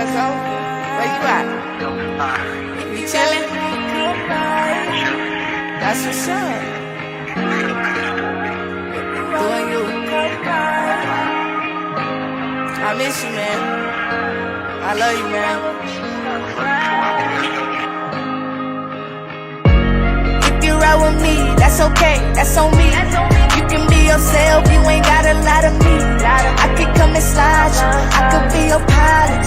Cuzzo, where you at? You chillin'? That's what's up. Doing you. I miss you, man. I love you, man. If you ride with me, that's okay, that's on me. You can be yourself, you ain't gotta lie to me. I could come and slide you, I could be your pilot.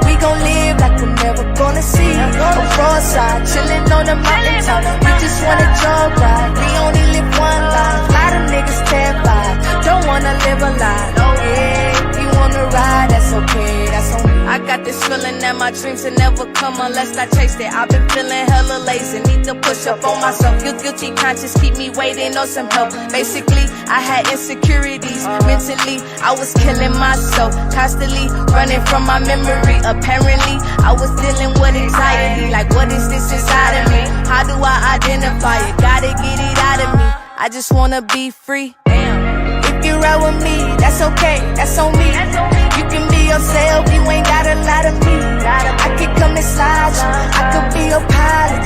We gon' live like we're never gonna see. On broadside, chillin' on the mountaintop. We just wanna jog ride, we only live one life. Lot of niggas terrified, don't wanna live a lie. Oh yeah, if you wanna ride, that's okay, that's on me. I got this feeling that my dreams will never come unless I chase it. I've been feeling hella lazy, need to push up on myself. Guilty conscience keep me waiting on some help. Basically, I had insecurities. Mentally, I was killing myself. Constantly running from my memory. Apparently, I was dealing with anxiety. Like, what is this inside of me? How do I identify it? Gotta get it out of me. I just wanna be free. If you ride with me, that's okay, that's on me. You can be yourself, you ain't gotta lie to me. I could come and slide you, I could be your pilot.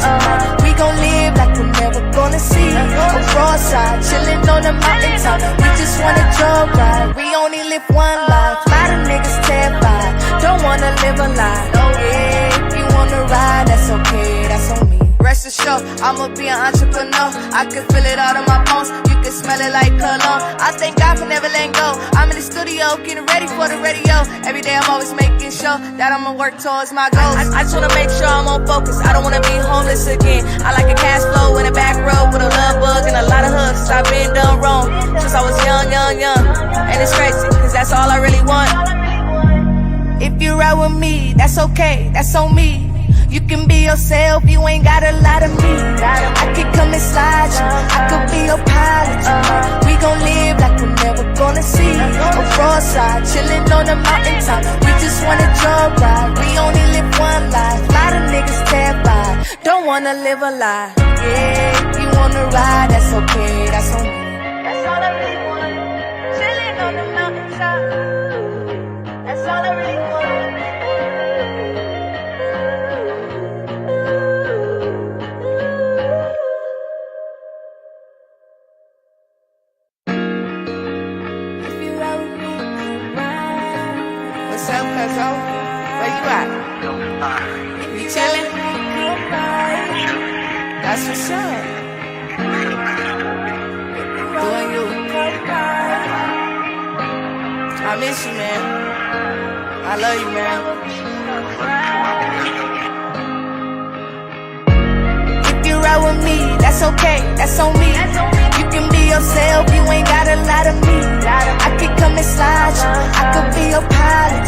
We gon' live like we're never gonna see. On broadside, chillin' on the mountaintop. We just wanna jog ride, we only live one life. Lot of niggas terrified, don't wanna live a lie. Oh yeah, if you wanna ride, that's okay, that's on me. Rest assured, I'ma be an entrepreneur. I can feel it out of my bones. You can smell it like cologne. I thank God for never letting go. I'm in the studio, getting ready for the radio. Every day I'm always making sure that I'ma work towards my goals. I just wanna make sure I'm on focus. I don't wanna be homeless again. I like a cash flow in a back row with a love bug and a lot of hugs. I've been done wrong since I was young. And it's crazy, cause that's all I really want. If you ride with me, that's okay, that's on me. You can be yourself, you ain't gotta lie to me. I could come and slide you, I could be your pilot. We gon' live like we're never gonna see. On broadside, chillin' on the mountaintop. We just wanna jog ride, we only live one life. Lot of niggas terrified, don't wanna live a lie. Yeah, if you wanna ride, that's okay, that's on me. That's all I really want, chillin' on the mountaintop. That's all I really want. What's up, Cuzzo? Where you at? You chillin'? That's what's up. Doing you. I miss you, man. I love you, man. If you ride with me, that's okay, that's on me. You can be yourself, you ain't gotta lie to me. I could come and slide you, I could be your pilot.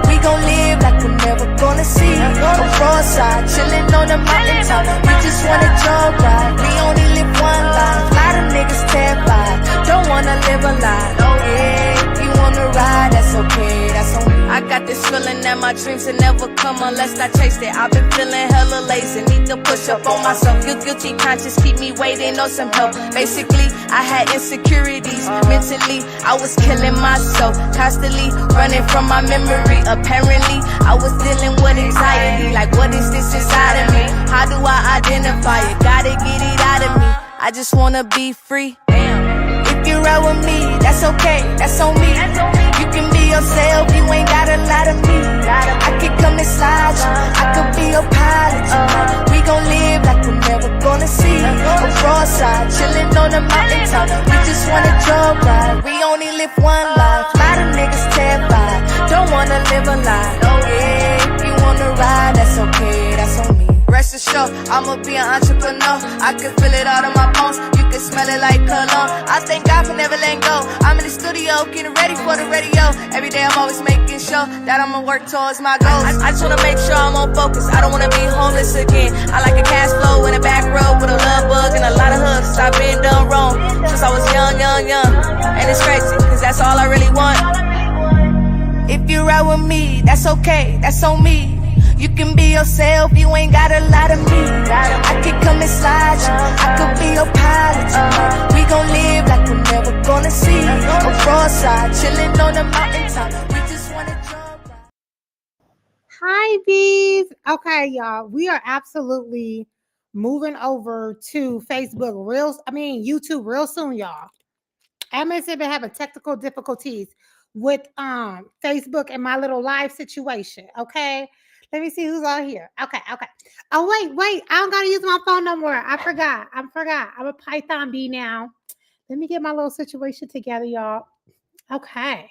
We gon' live like we're never gonna see. On broadside, chillin' on the mountaintop. We just wanna jog ride, we only live one life. Lot of niggas terrified, don't wanna live a lie. Oh yeah, if you wanna ride, that's okay, that's on me. I got this feeling that my dreams will never come unless I chase it. I've been feeling hella lazy, need to push up on myself. Guilty conscience keep me waiting on some help. Basically, I had insecurities. Mentally, I was killing myself. Constantly running from my memory. Apparently, I was dealing with anxiety. Like, what is this inside of me? How do I identify it? Gotta get it out of me. I just wanna be free. If you ride with me, that's okay, that's on me. You can be yourself, you ain't gotta lie to me. I could come and slide you, I could be your pilot. We gon' live like we're never gonna see. On broadside, chillin' on the mountaintop. We just wanna jog ride, we only live one life. Lot of niggas terrified, don't wanna live a lie. Oh yeah, if you wanna ride, that's okay, that's on me. Rest assured, I'ma be an entrepreneur. I can feel it out of my bones. You can smell it like cologne. I thank God for never letting go. I'm in the studio, getting ready for the radio. Every day I'm always making sure that I'ma work towards my goals. I just wanna make sure I'm on focus. I don't wanna be homeless again. I like a cash flow in a back row with a love bug and a lot of hugs. I've been done wrong since I was young. And it's crazy, cause that's all I really want. If you ride with me, that's okay, that's on me. You can be yourself, you ain't gotta lie to me. I could come and slide you, I could be your pilot. We gon' live like we're never gonna see. On broadside, chillin' on the mountaintop. We just wanna jog. Hi, bees. Okay, y'all. We are absolutely moving over to Facebook YouTube real soon, y'all. Amazon been having technical difficulties with Facebook and my little live situation. Okay. Let me see who's on here. Okay, okay. Oh, wait. I don't gotta use my phone no more. I forgot. I'm a Python bee now. Let me get my little situation together, y'all. Okay.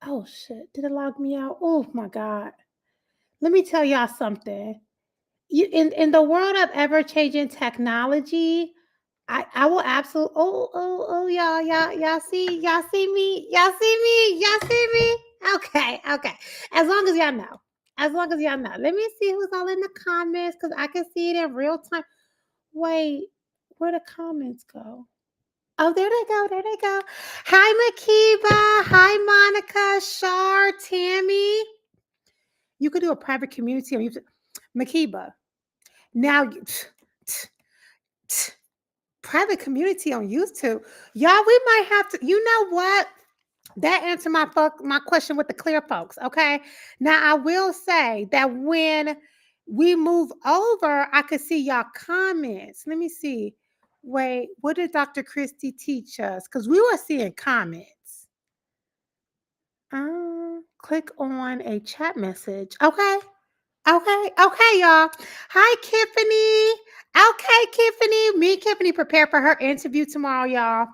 Oh shit. Did it log me out? Oh my god. Let me tell y'all something. In the world of ever changing technology, I will absolutely y'all see me y'all see me. Okay. As long as y'all know, let me see who's all in the comments because I can see it in real time. Wait, where the comments go? Oh, there they go. Hi, Makiba. Hi, Monica, Shar, Tammy. You could do a private community on YouTube. Makiba. Now, private community on YouTube. Y'all, we might have to, you know what? That answered my question with the clear folks. Okay. Now I will say that when we move over, I could see y'all comments. Let me see. Wait, what did Dr. Christie teach us? Because we were seeing comments. Click on a chat message. Okay. Okay, y'all. Hi, Tiffany. Okay, Tiffany. Me and Tiffany prepare for her interview tomorrow, y'all.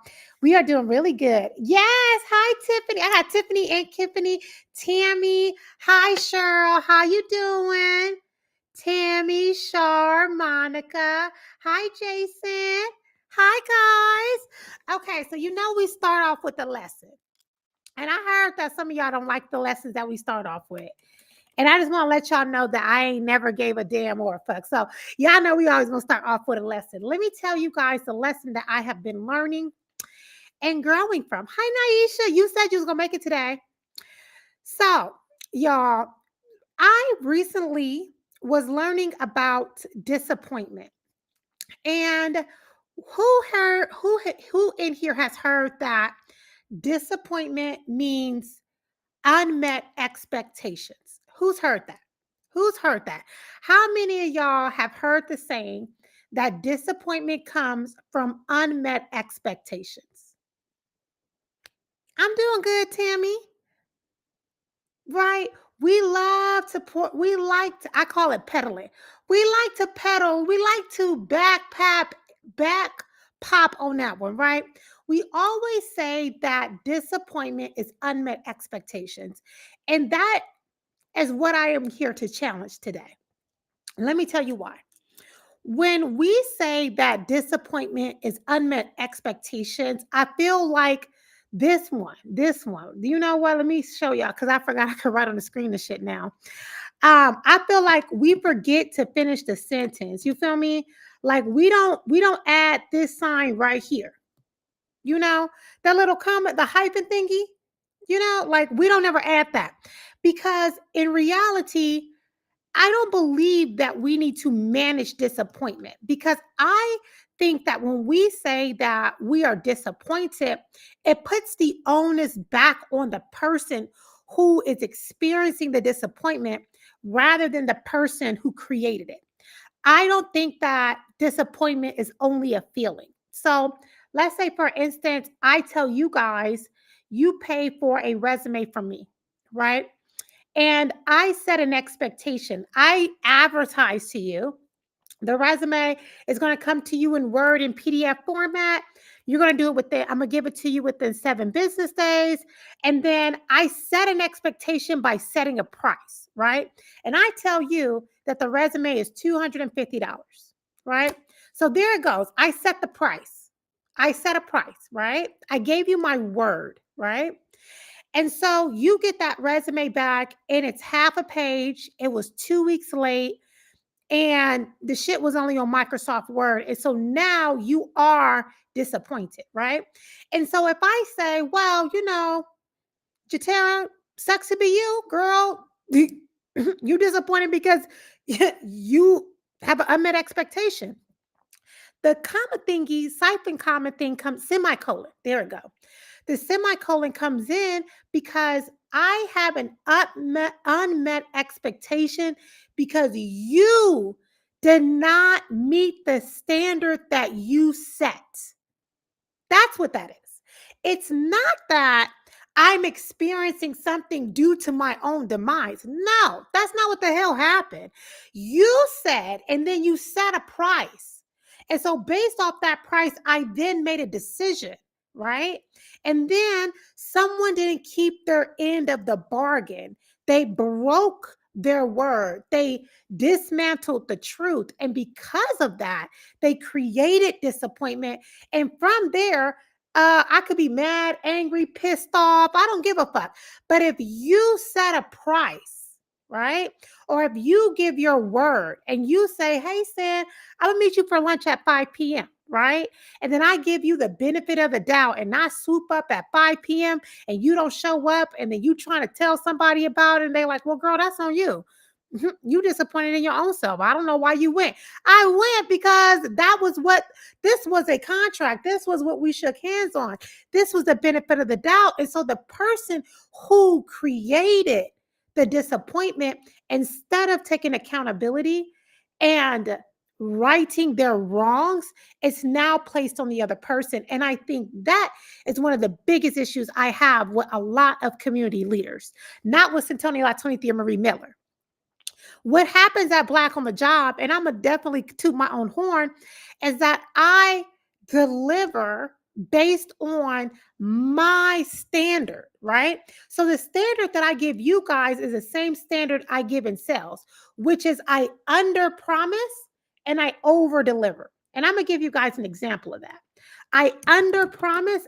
We are doing really good. Yes. Hi, Tiffany. I got Tiffany and Tiffany. Tammy. Hi, Cheryl. How you doing? Tammy, Shar, Monica. Hi, Jason. Hi, guys. Okay, so you know we start off with the lesson. And I heard that some of y'all don't like the lessons that we start off with. And I just want to let y'all know that I ain't never gave a damn or a fuck. So y'all know we always gonna start off with a lesson. Let me tell you guys the lesson that I have been learning and growing from. Hi, Naisha. You said you was gonna make it today. So, y'all, I recently was learning about disappointment. And who in here has heard that disappointment means unmet expectations? Who's heard that? Who's heard that? How many of y'all have heard the saying that disappointment comes from unmet expectations? I'm doing good, Tammy. Right? We love to we like to, I call it pedaling. We like to pedal, we like to back pop on that one, right? We always say that disappointment is unmet expectations. And that is what I am here to challenge today. Let me tell you why. When we say that disappointment is unmet expectations, I feel like this one. You know what? Let me show y'all because I forgot I could write on the screen the shit now. I feel like we forget to finish the sentence. You feel me? Like we don't add this sign right here. You know, that little comment, the hyphen thingy, like we don't ever add that. Because in reality, I don't believe that we need to manage disappointment because I think that when we say that we are disappointed, it puts the onus back on the person who is experiencing the disappointment rather than the person who created it. I don't think that disappointment is only a feeling. So let's say, for instance, I tell you guys, you pay for a resume from me, right? And I set an expectation. I advertise to you. The resume is going to come to you in Word and PDF format. You're going to do it I'm going to give it to you within 7 business days. And then I set an expectation by setting a price, right? And I tell you that the resume is $250, right? So there it goes. I set the price. I set a price, right? I gave you my word, right? And so you get that resume back and it's half a page. It was 2 weeks late and the shit was only on Microsoft Word. And so now you are disappointed, right? And so if I say, well, Jatera, sucks to be you, girl, you disappointed because you have an unmet expectation. The comma thingy, siphon comma thing comes semicolon. There we go. The semicolon comes in because I have an unmet expectation because you did not meet the standard that you set. That's what that is. It's not that I'm experiencing something due to my own demise. No, that's not what the hell happened. You said, and then you set a price. And so, based off that price, I then made a decision, right? And then someone didn't keep their end of the bargain. They broke their word, they dismantled the truth. And because of that, they created disappointment. And from there, I could be mad, angry, pissed off. I don't give a fuck. But if you set a price, right? Or if you give your word and you say, hey, Sin, I'm going to meet you for lunch at 5 p.m., right? And then I give you the benefit of the doubt and I swoop up at 5 p.m. and you don't show up and then you trying to tell somebody about it and they're like, well, girl, that's on you. You disappointed in your own self. I don't know why you went. I went because this was a contract. This was what we shook hands on. This was the benefit of the doubt. And so the person who created the disappointment, instead of taking accountability and righting their wrongs, it's now placed on the other person. And I think that is one of the biggest issues I have with a lot of community leaders, not with Santonio Latonithia Marie Miller. What happens at Black on the Job, and I'm going to definitely toot my own horn, is that I deliver based on my standard, right? So the standard that I give you guys is the same standard I give in sales, which is I under promise and I over deliver. And I'm going to give you guys an example of that. I under promise,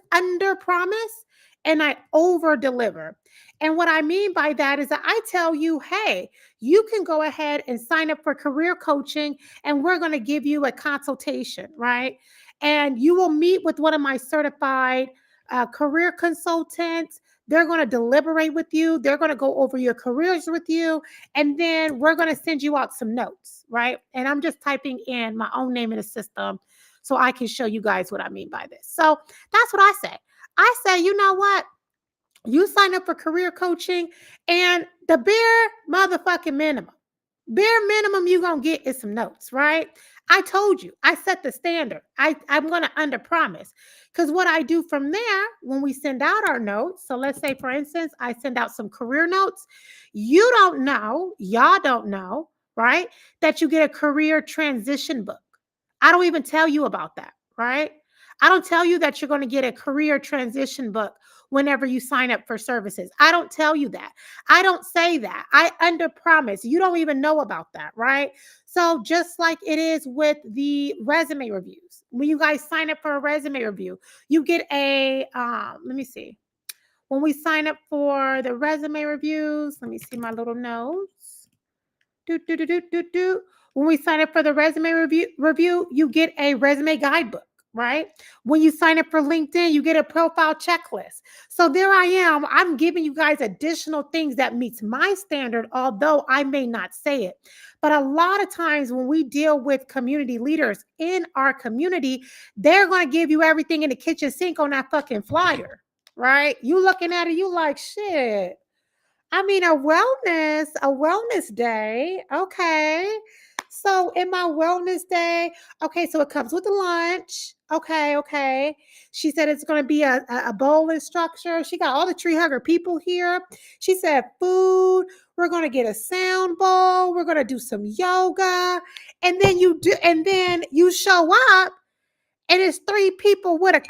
and I over deliver. And what I mean by that is that I tell you, hey, you can go ahead and sign up for career coaching and we're going to give you a consultation, right? And you will meet with one of my certified career consultants. They're going to deliberate with you. They're going to go over your careers with you. And then we're going to send you out some notes, right? And I'm just typing in my own name in the system so I can show you guys what I mean by this. So that's what I say. I say, you know what? You sign up for career coaching and the bare motherfucking minimum you're going to get is some notes, right? I told you, I set the standard. I'm going to under promise because what I do from there when we send out our notes. So let's say, for instance, I send out some career notes. You don't know, y'all don't know, right? That you get a career transition book. I don't even tell you about that, right? I don't tell you that you're going to get a career transition book whenever you sign up for services. I don't tell you that. I don't say that. I under promise. You don't even know about that, right? So just like it is with the resume reviews, when you guys sign up for a resume review, you get a, let me see. When we sign up for the resume reviews, let me see my little notes. When we sign up for the resume review, you get a resume guidebook, right? When you sign up for LinkedIn, you get a profile checklist. So there I am. I'm giving you guys additional things that meets my standard, although I may not say it. But a lot of times when we deal with community leaders in our community, they're going to give you everything in the kitchen sink on that fucking flyer, right? You looking at it, you like, shit. I mean, a wellness day. Okay. So in my wellness day, okay, so it comes with a lunch. Okay. She said it's going to be a bowling structure. She got all the tree hugger people here. She said food. We're going to get a sound bowl. We're going to do some yoga. And then you show up and it's 3 people with a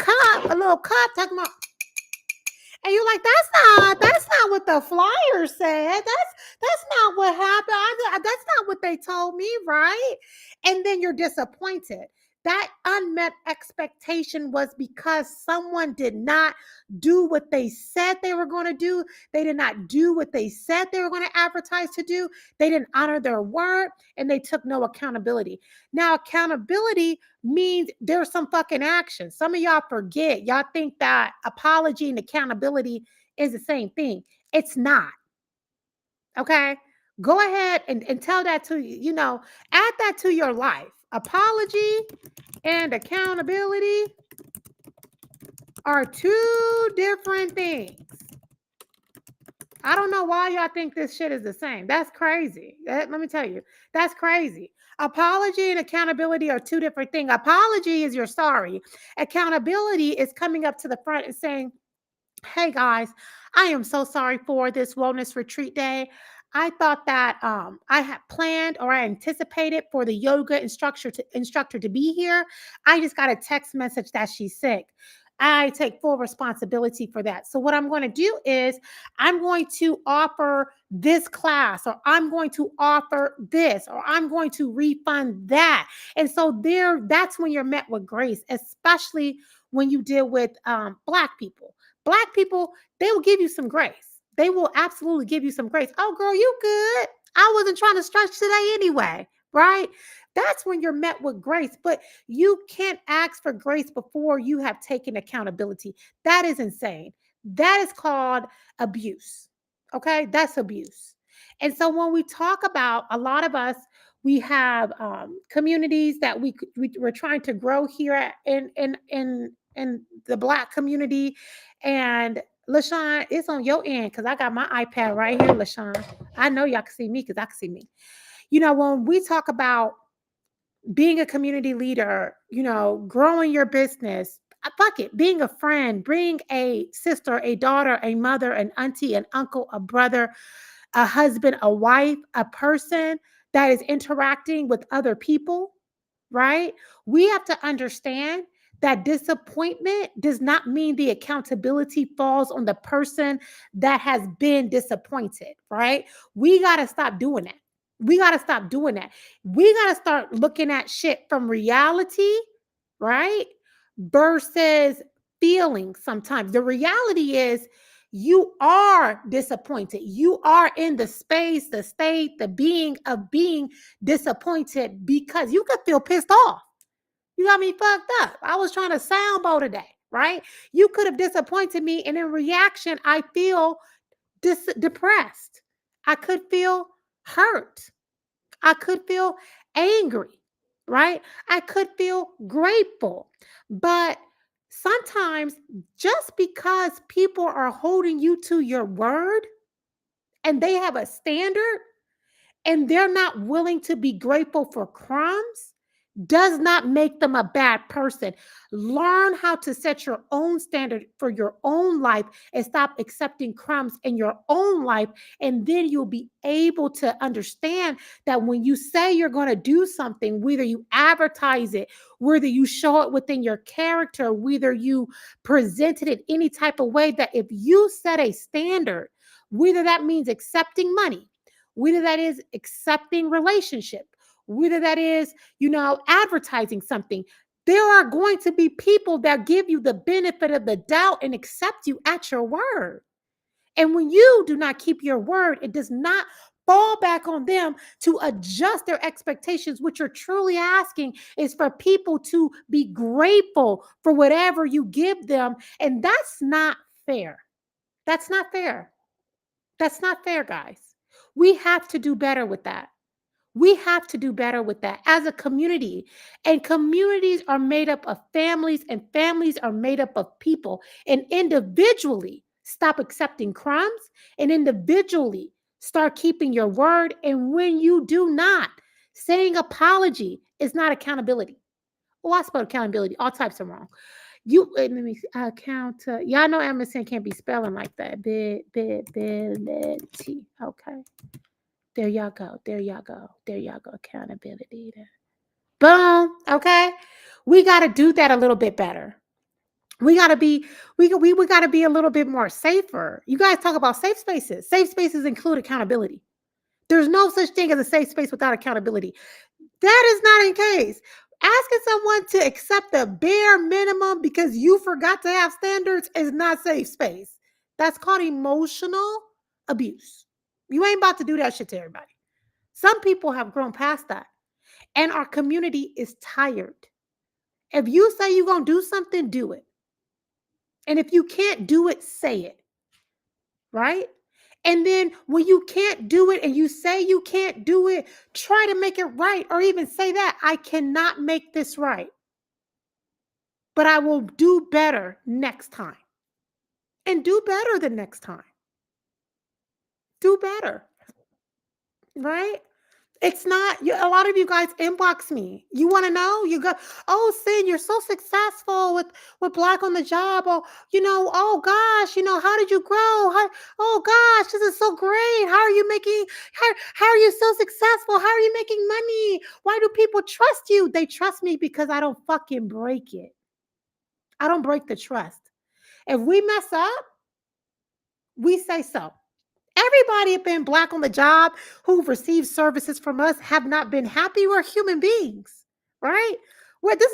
little cup talking about, and you're like, that's not what the flyer said. That's not what happened. That's not what they told me, right? And then you're disappointed. That unmet expectation was because someone did not do what they said they were going to do. They did not do what they said they were going to advertise to do. They didn't honor their word and they took no accountability. Now, accountability means there's some fucking action. Some of y'all forget. Y'all think that apology and accountability is the same thing. It's not. Okay? Go ahead and tell that to, add that to your life. Apology and accountability are 2 different things. I don't know why y'all think this shit is the same. That's crazy. Let me tell you, that's crazy. Apology and accountability are two different things. Apology is you're sorry. Accountability is coming up to the front and saying, hey guys, I am so sorry for this wellness retreat day. I thought that I had planned or I anticipated for the yoga instructor to be here. I just got a text message that she's sick. I take full responsibility for that. So what I'm going to do is I'm going to offer this class, or I'm going to offer this, or I'm going to refund that. And so that's when you're met with grace, especially when you deal with Black people. Black people, they will give you some grace. They will absolutely give you some grace. Oh, girl, you good. I wasn't trying to stretch today anyway, right? That's when you're met with grace. But you can't ask for grace before you have taken accountability. That is insane. That is called abuse. Okay, that's abuse. And so when we talk about, a lot of us, we have communities that we're trying to grow here in the Black community. And LaShawn, it's on your end because I got my iPad right here, LaShawn. I know y'all can see me because I can see me. You know, when we talk about being a community leader, you know, growing your business, fuck it, being a friend, being a sister, a daughter, a mother, an auntie, an uncle, a brother, a husband, a wife, a person that is interacting with other people, right? We have to understand that disappointment does not mean the accountability falls on the person that has been disappointed, right? We got to stop doing that. We got to stop doing that. We got to start looking at shit from reality, right? Versus feelings sometimes. The reality is you are disappointed. You are in the space, the state, the being of being disappointed because you could feel pissed off. You got me fucked up. I was trying to soundbow today, right? You could have disappointed me, and in reaction, I feel depressed. I could feel hurt. I could feel angry, right? I could feel grateful. But sometimes just because people are holding you to your word and they have a standard and they're not willing to be grateful for crumbs does not make them a bad person. Learn how to set your own standard for your own life and stop accepting crumbs in your own life. And then you'll be able to understand that when you say you're going to do something, whether you advertise it, whether you show it within your character, whether you present it in any type of way, that if you set a standard, whether that means accepting money, whether that is accepting relationship, whether that is, you know, advertising something, there are going to be people that give you the benefit of the doubt and accept you at your word. And when you do not keep your word, it does not fall back on them to adjust their expectations. What you're truly asking is for people to be grateful for whatever you give them. And that's not fair. That's not fair. That's not fair, guys. We have to do better with that. We have to do better with that as a community. And communities are made up of families, and families are made up of people. And individually, stop accepting crumbs, and individually, start keeping your word. And when you do not, saying apology is not accountability. Oh, I spelled accountability. All types are wrong. You let me count. Y'all know Emerson can't be spelling like that. Ability. Okay. There y'all go. There y'all go. There y'all go. Accountability. Boom. Okay. We got to do that a little bit better. We got to be, we got to be a little bit more safer. You guys talk about safe spaces. Safe spaces include accountability. There's no such thing as a safe space without accountability. That is not in case. Asking someone to accept the bare minimum because you forgot to have standards is not safe space. That's called emotional abuse. You ain't about to do that shit to everybody. Some people have grown past that. And our community is tired. If you say you're going to do something, do it. And if you can't do it, say it. Right? And then when you can't do it and you say you can't do it, try to make it right, or even say that I cannot make this right, but I will do better next time. And do better the next time. Do better, right? It's not you, a lot of you guys inbox me. You want to know? You go, oh, Sin, you're so successful with Black on the Job. Or, oh gosh, how did you grow? Oh gosh, this is so great. How are you making how are you so successful? How are you making money? Why do people trust you? They trust me because I don't fucking break it. I don't break the trust. If we mess up, we say so. Everybody been Black on the Job who've received services from us have not been happy. We're human beings, right?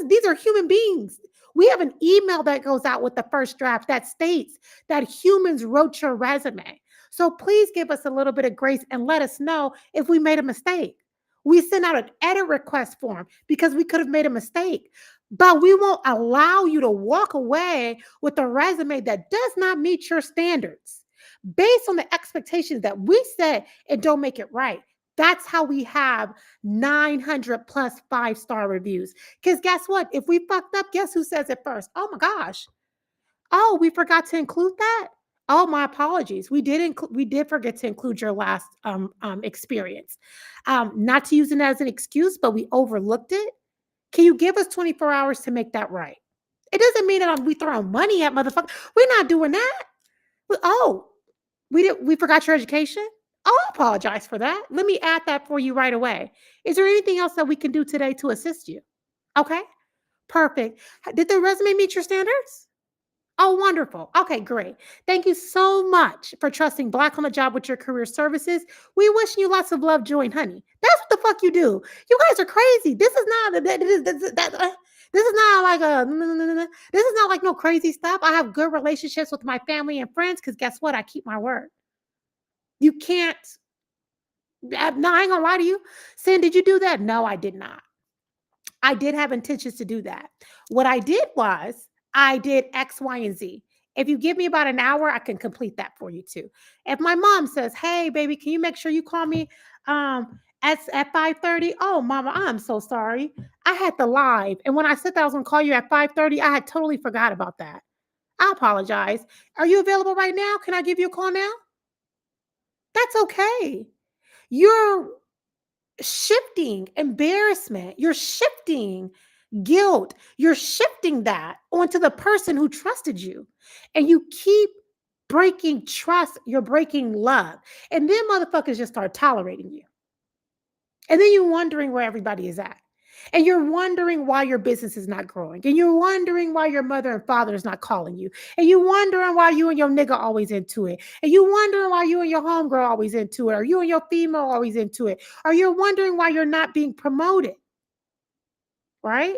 These are human beings. We have an email that goes out with the first draft that states that humans wrote your resume. So please give us a little bit of grace and let us know if we made a mistake. We send out an edit request form because we could have made a mistake, but we won't allow you to walk away with a resume that does not meet your standards based on the expectations that we set and don't make it right. That's how we have 900 plus 5-star reviews. Because guess what? If we fucked up, guess who says it first? Oh my gosh. Oh, we forgot to include that. Oh, my apologies. We did forget to include your last experience. Not to use it as an excuse, but we overlooked it. Can you give us 24 hours to make that right? It doesn't mean that we throwing money at motherfuckers. We're not doing that. Oh, we forgot your education? Oh, I apologize for that. Let me add that for you right away. Is there anything else that we can do today to assist you? Okay, perfect. Did the resume meet your standards? Oh, wonderful. Okay, great. Thank you so much for trusting Black on the Job with your career services. We wish you lots of love, joy, and honey. That's what the fuck you do. You guys are crazy. This is not this is not like this is not like no crazy stuff. I have good relationships with my family and friends because guess what? I keep my word. You can't. No, I ain't gonna lie to you. Sin, did you do that? No, I did not. I did have intentions to do that. What I did was I did X, Y, and Z. If you give me about an hour, I can complete that for you too. If my mom says, "Hey, baby, can you make sure you call me at 5:30?" Oh, mama, I'm so sorry. I had the live, and when I said that I was gonna call you at 5:30, I had totally forgot about that. I apologize. Are you available right now? Can I give you a call now? That's okay. You're shifting embarrassment. You're shifting guilt. You're shifting that onto the person who trusted you. And you keep breaking trust. You're breaking love. And then motherfuckers just start tolerating you. And then you're wondering where everybody is at. And you're wondering why your business is not growing. And you're wondering why your mother and father is not calling you. And you're wondering why you and your nigga always into it. And you're wondering why you and your homegirl always into it. Or you and your female always into it. Or you're wondering why you're not being promoted. Right?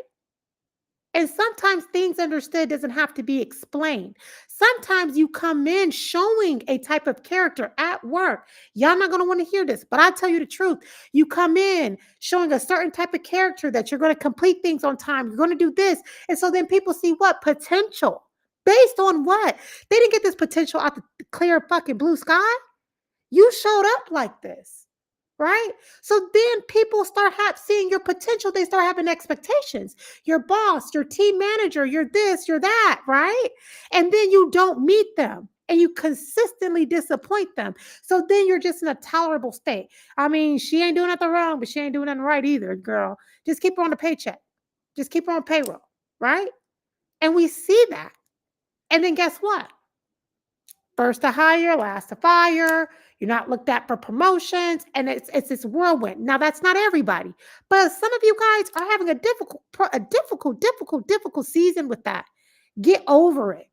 And sometimes things understood doesn't have to be explained. Sometimes you come in showing a type of character at work. Y'all not going to want to hear this, but I'll tell you the truth. You come in showing a certain type of character that you're going to complete things on time. You're going to do this. And so then people see what? Potential. Based on what? They didn't get this potential out the clear fucking blue sky. You showed up like this. Right? So then people start seeing your potential. They start having expectations. Your boss, your team manager, you're this, you're that, right? And then you don't meet them and you consistently disappoint them. So then you're just in a tolerable state. I mean, she ain't doing nothing wrong, but she ain't doing nothing right either, girl. Just keep her on the paycheck. Just keep her on payroll, right? And we see that. And then guess what? First to hire, last to fire. You're not looked at for promotions, and it's this whirlwind. Now that's not everybody, but some of you guys are having a difficult season with that. Get over it.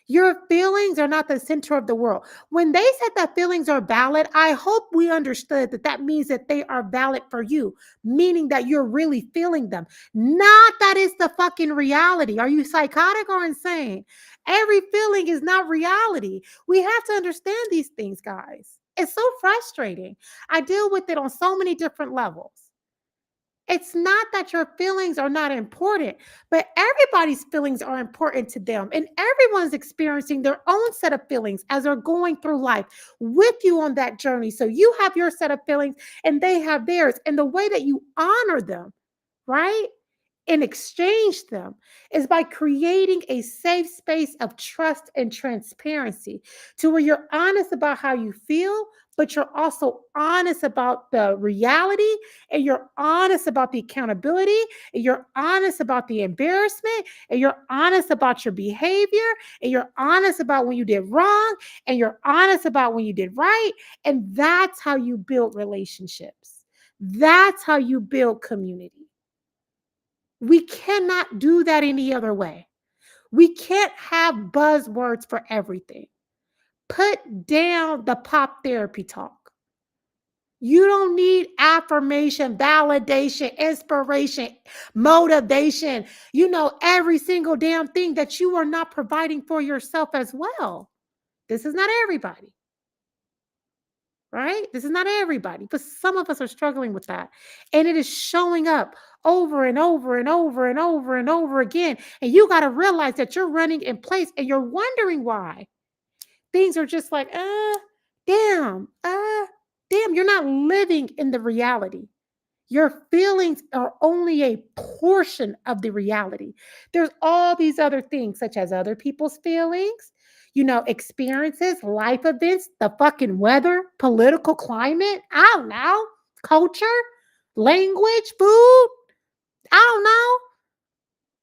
Your feelings are not the center of the world. When they said that feelings are valid, I hope we understood that that means that they are valid for you, meaning that you're really feeling them. Not that it's the fucking reality. Are you psychotic or insane? Every feeling is not reality. We have to understand these things, guys. It's so frustrating. I deal with it on so many different levels. It's not that your feelings are not important, but everybody's feelings are important to them. And everyone's experiencing their own set of feelings as they're going through life with you on that journey. So you have your set of feelings and they have theirs. And the way that you honor them, right? And exchange them is by creating a safe space of trust and transparency to where you're honest about how you feel, but you're also honest about the reality, and you're honest about the accountability, and you're honest about the embarrassment, and you're honest about your behavior, and you're honest about when you did wrong, and you're honest about when you did right. And that's how you build relationships. That's how you build community. We cannot do that any other way. We can't have buzzwords for everything. Put down the pop therapy talk. You don't need affirmation, validation, inspiration, motivation, every single damn thing that you are not providing for yourself as well. This is not everybody, right? This is not everybody, but some of us are struggling with that. And it is showing up over and over and over and over and over again. And you got to realize that you're running in place and you're wondering why. Things are just like, damn, damn, you're not living in the reality. Your feelings are only a portion of the reality. There's all these other things, such as other people's feelings, experiences, life events, the fucking weather, political climate, I don't know, culture, language, food, I don't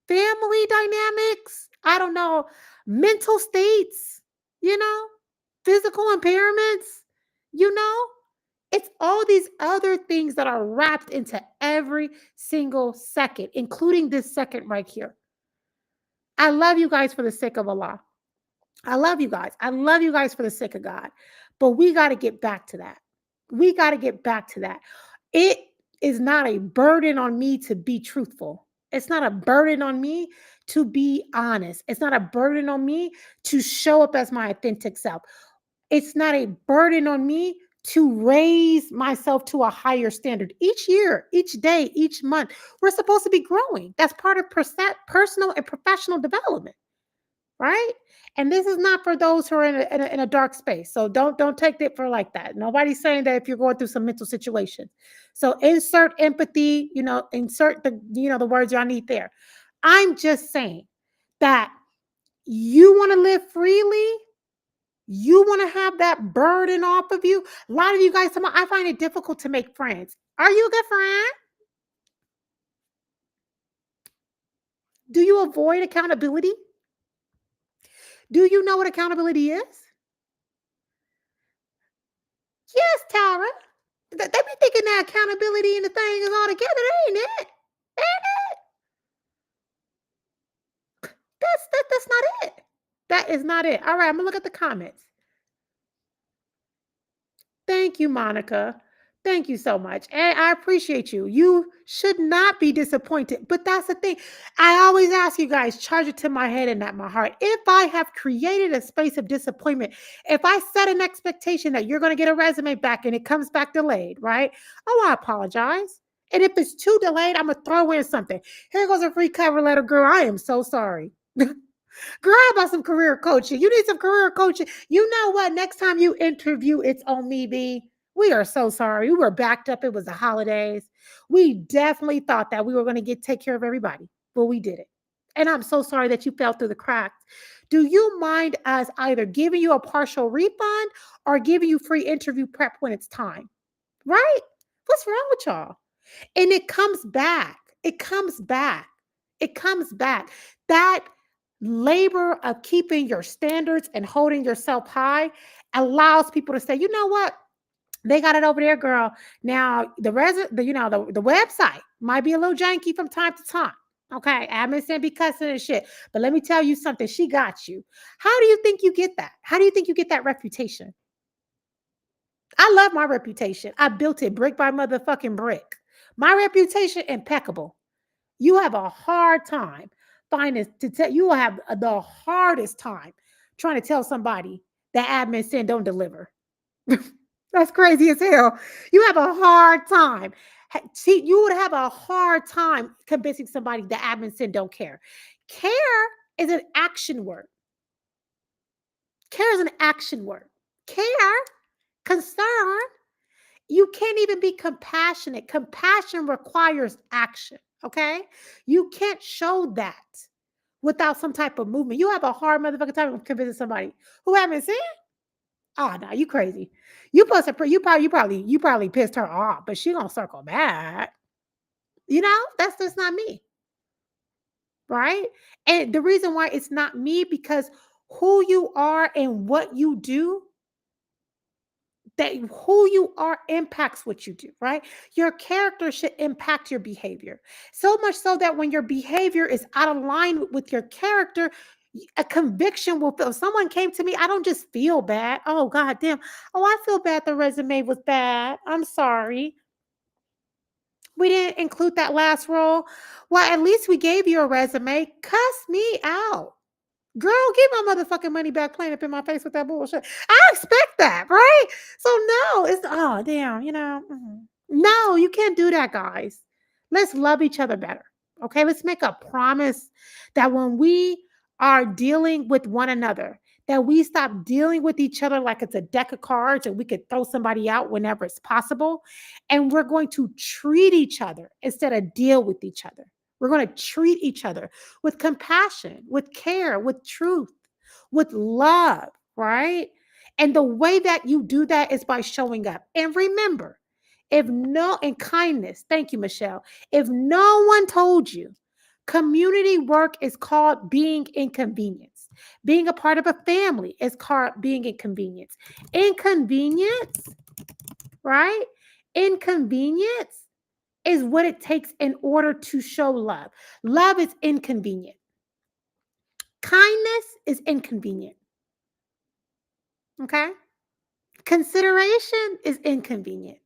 know, family dynamics, I don't know, mental states, physical impairments, you know? It's all these other things that are wrapped into every single second, including this second right here. I love you guys for the sake of Allah. I love you guys. I love you guys for the sake of God. But we got to get back to that. We got to get back to that. It is not a burden on me to be truthful. It's not a burden on me to be honest. It's not a burden on me to show up as my authentic self. It's not a burden on me to raise myself to a higher standard. Each year, each day, each month, we're supposed to be growing. That's part of personal and professional development, right? And this is not for those who are in a dark space. So don't take it for like that. Nobody's saying that if you're going through some mental situation. So insert empathy, insert the words y'all need there. I'm just saying that you want to live freely. You want to have that burden off of you. A lot of you guys, I find it difficult to make friends. Are you a good friend? Do you avoid accountability? Do you know what accountability is? Yes, Tara. They be thinking that accountability and the thing is all together. That ain't it. Ain't it? That's not it. That is not it. All right, I'm gonna look at the comments. Thank you, Monica. Thank you so much. And I appreciate you. You should not be disappointed. But that's the thing. I always ask you guys, charge it to my head and not my heart. If I have created a space of disappointment, if I set an expectation that you're going to get a resume back and it comes back delayed, right? Oh, I apologize. And if it's too delayed, I'm going to throw in something. Here goes a free cover letter, girl. I am so sorry. Girl, how about some career coaching? You need some career coaching. You know what? Next time you interview, it's on me, B. We are so sorry. We were backed up. It was the holidays. We definitely thought that we were going to take care of everybody, but we didn't. And I'm so sorry that you fell through the cracks. Do you mind us either giving you a partial refund or giving you free interview prep when it's time? Right? What's wrong with y'all? And it comes back. It comes back. It comes back. That labor of keeping your standards and holding yourself high allows people to say, you know what? They got it over there, girl. Now the website might be a little janky from time to time. Okay, admin saying be cussing and shit. But let me tell you something. She got you. How do you think you get that? How do you think you get that reputation? I love my reputation. I built it brick by motherfucking brick. My reputation impeccable. You have a hard time finding to tell. You will have the hardest time trying to tell somebody that admin said don't deliver. That's crazy as hell. You have a hard time. See, you would have a hard time convincing somebody that admin said don't care. Care is an action word. Care is an action word. Care, concern. You can't even be compassionate. Compassion requires action. Okay? You can't show that without some type of movement. You have a hard motherfucking time convincing somebody who haven't sinned. Oh no, you crazy. You probably pissed her off, but she gonna circle back. That's just not me, right? And the reason why it's not me because who you are and what you do, that who you are impacts what you do, right? Your character should impact your behavior. So much so that when your behavior is out of line with your character, a conviction will feel. If someone came to me, I don't just feel bad. Oh, god damn. Oh, I feel bad the resume was bad. I'm sorry. We didn't include that last role. Well, at least we gave you a resume. Cuss me out. Girl, get my motherfucking money back playing up in my face with that bullshit. I expect that, right? So no, it's oh damn, No, you can't do that, guys. Let's love each other better. Okay, let's make a promise that when we are dealing with one another, that we stop dealing with each other like it's a deck of cards and we could throw somebody out whenever it's possible. And we're going to treat each other instead of deal with each other. We're going to treat each other with compassion, with care, with truth, with love, right? And the way that you do that is by showing up. And remember, and kindness, thank you, Michelle. If no one told you, community work is called being inconvenienced. Being a part of a family is called being inconvenienced. Inconvenience, right? Inconvenience is what it takes in order to show love. Love is inconvenient. Kindness is inconvenient. Okay? Consideration is inconvenient.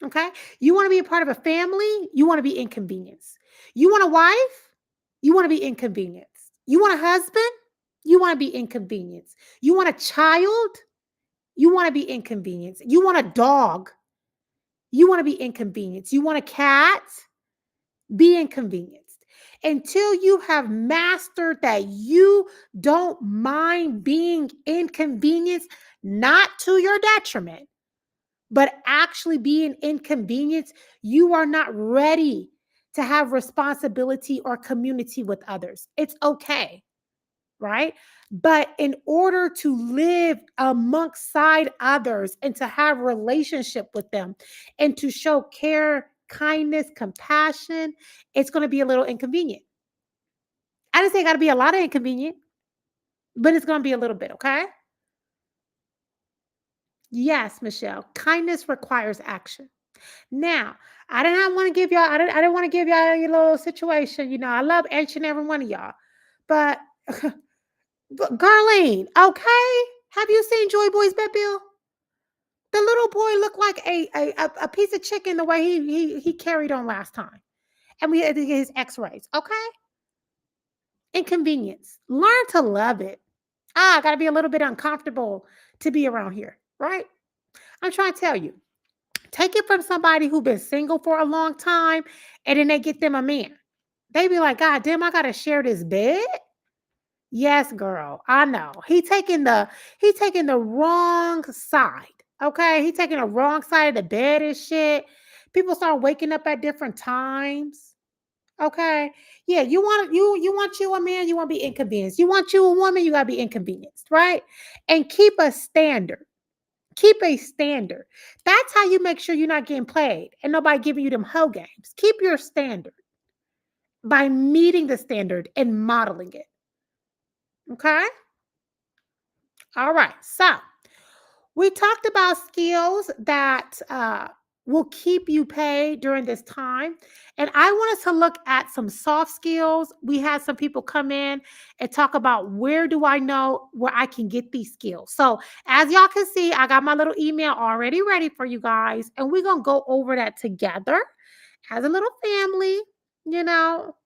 Okay? You want to be a part of a family, you want to be inconvenienced. You want a wife, you want to be inconvenienced. You want a husband, you want to be inconvenienced. You want a child, you want to be inconvenienced. You want a dog, you want to be inconvenienced. You want a cat, be inconvenienced until you have mastered that you don't mind being inconvenienced, not to your detriment, but actually being inconvenienced. You are not ready to have responsibility or community with others. It's okay, right? But in order to live amongst side others and to have relationship with them and to show care, kindness, compassion, it's going to be a little inconvenient. I didn't say it got to be a lot of inconvenient, but it's going to be a little bit, okay? Yes, Michelle. Kindness requires action. Now, I did not want to give y'all, I didn't want to give y'all a little situation. I love each and every one of y'all. But Garlene, okay? Have you seen Joy Boy's vet bill? The little boy looked like a piece of chicken the way he carried on last time. And we had to get his x-rays, okay? Inconvenience. Learn to love it. Gotta be a little bit uncomfortable to be around here, right? I'm trying to tell you. Take it from somebody who's been single for a long time and then they get them a man. They be like, God damn, I gotta share this bed. Yes, girl, I know. He taking the wrong side. Okay, he taking the wrong side of the bed and shit. People start waking up at different times. Okay, yeah, you want you a man, you want to be inconvenienced. You want you a woman, you gotta be inconvenienced, right? And keep a standard. Keep a standard. That's how you make sure you're not getting played and nobody giving you them hoe games. Keep your standard by meeting the standard and modeling it. Okay. All right. So we talked about skills that will keep you paid during this time. And I want us to look at some soft skills. We had some people come in and talk about where do I know where I can get these skills. So as y'all can see, I got my little email already ready for you guys. And we're going to go over that together as a little family, you know.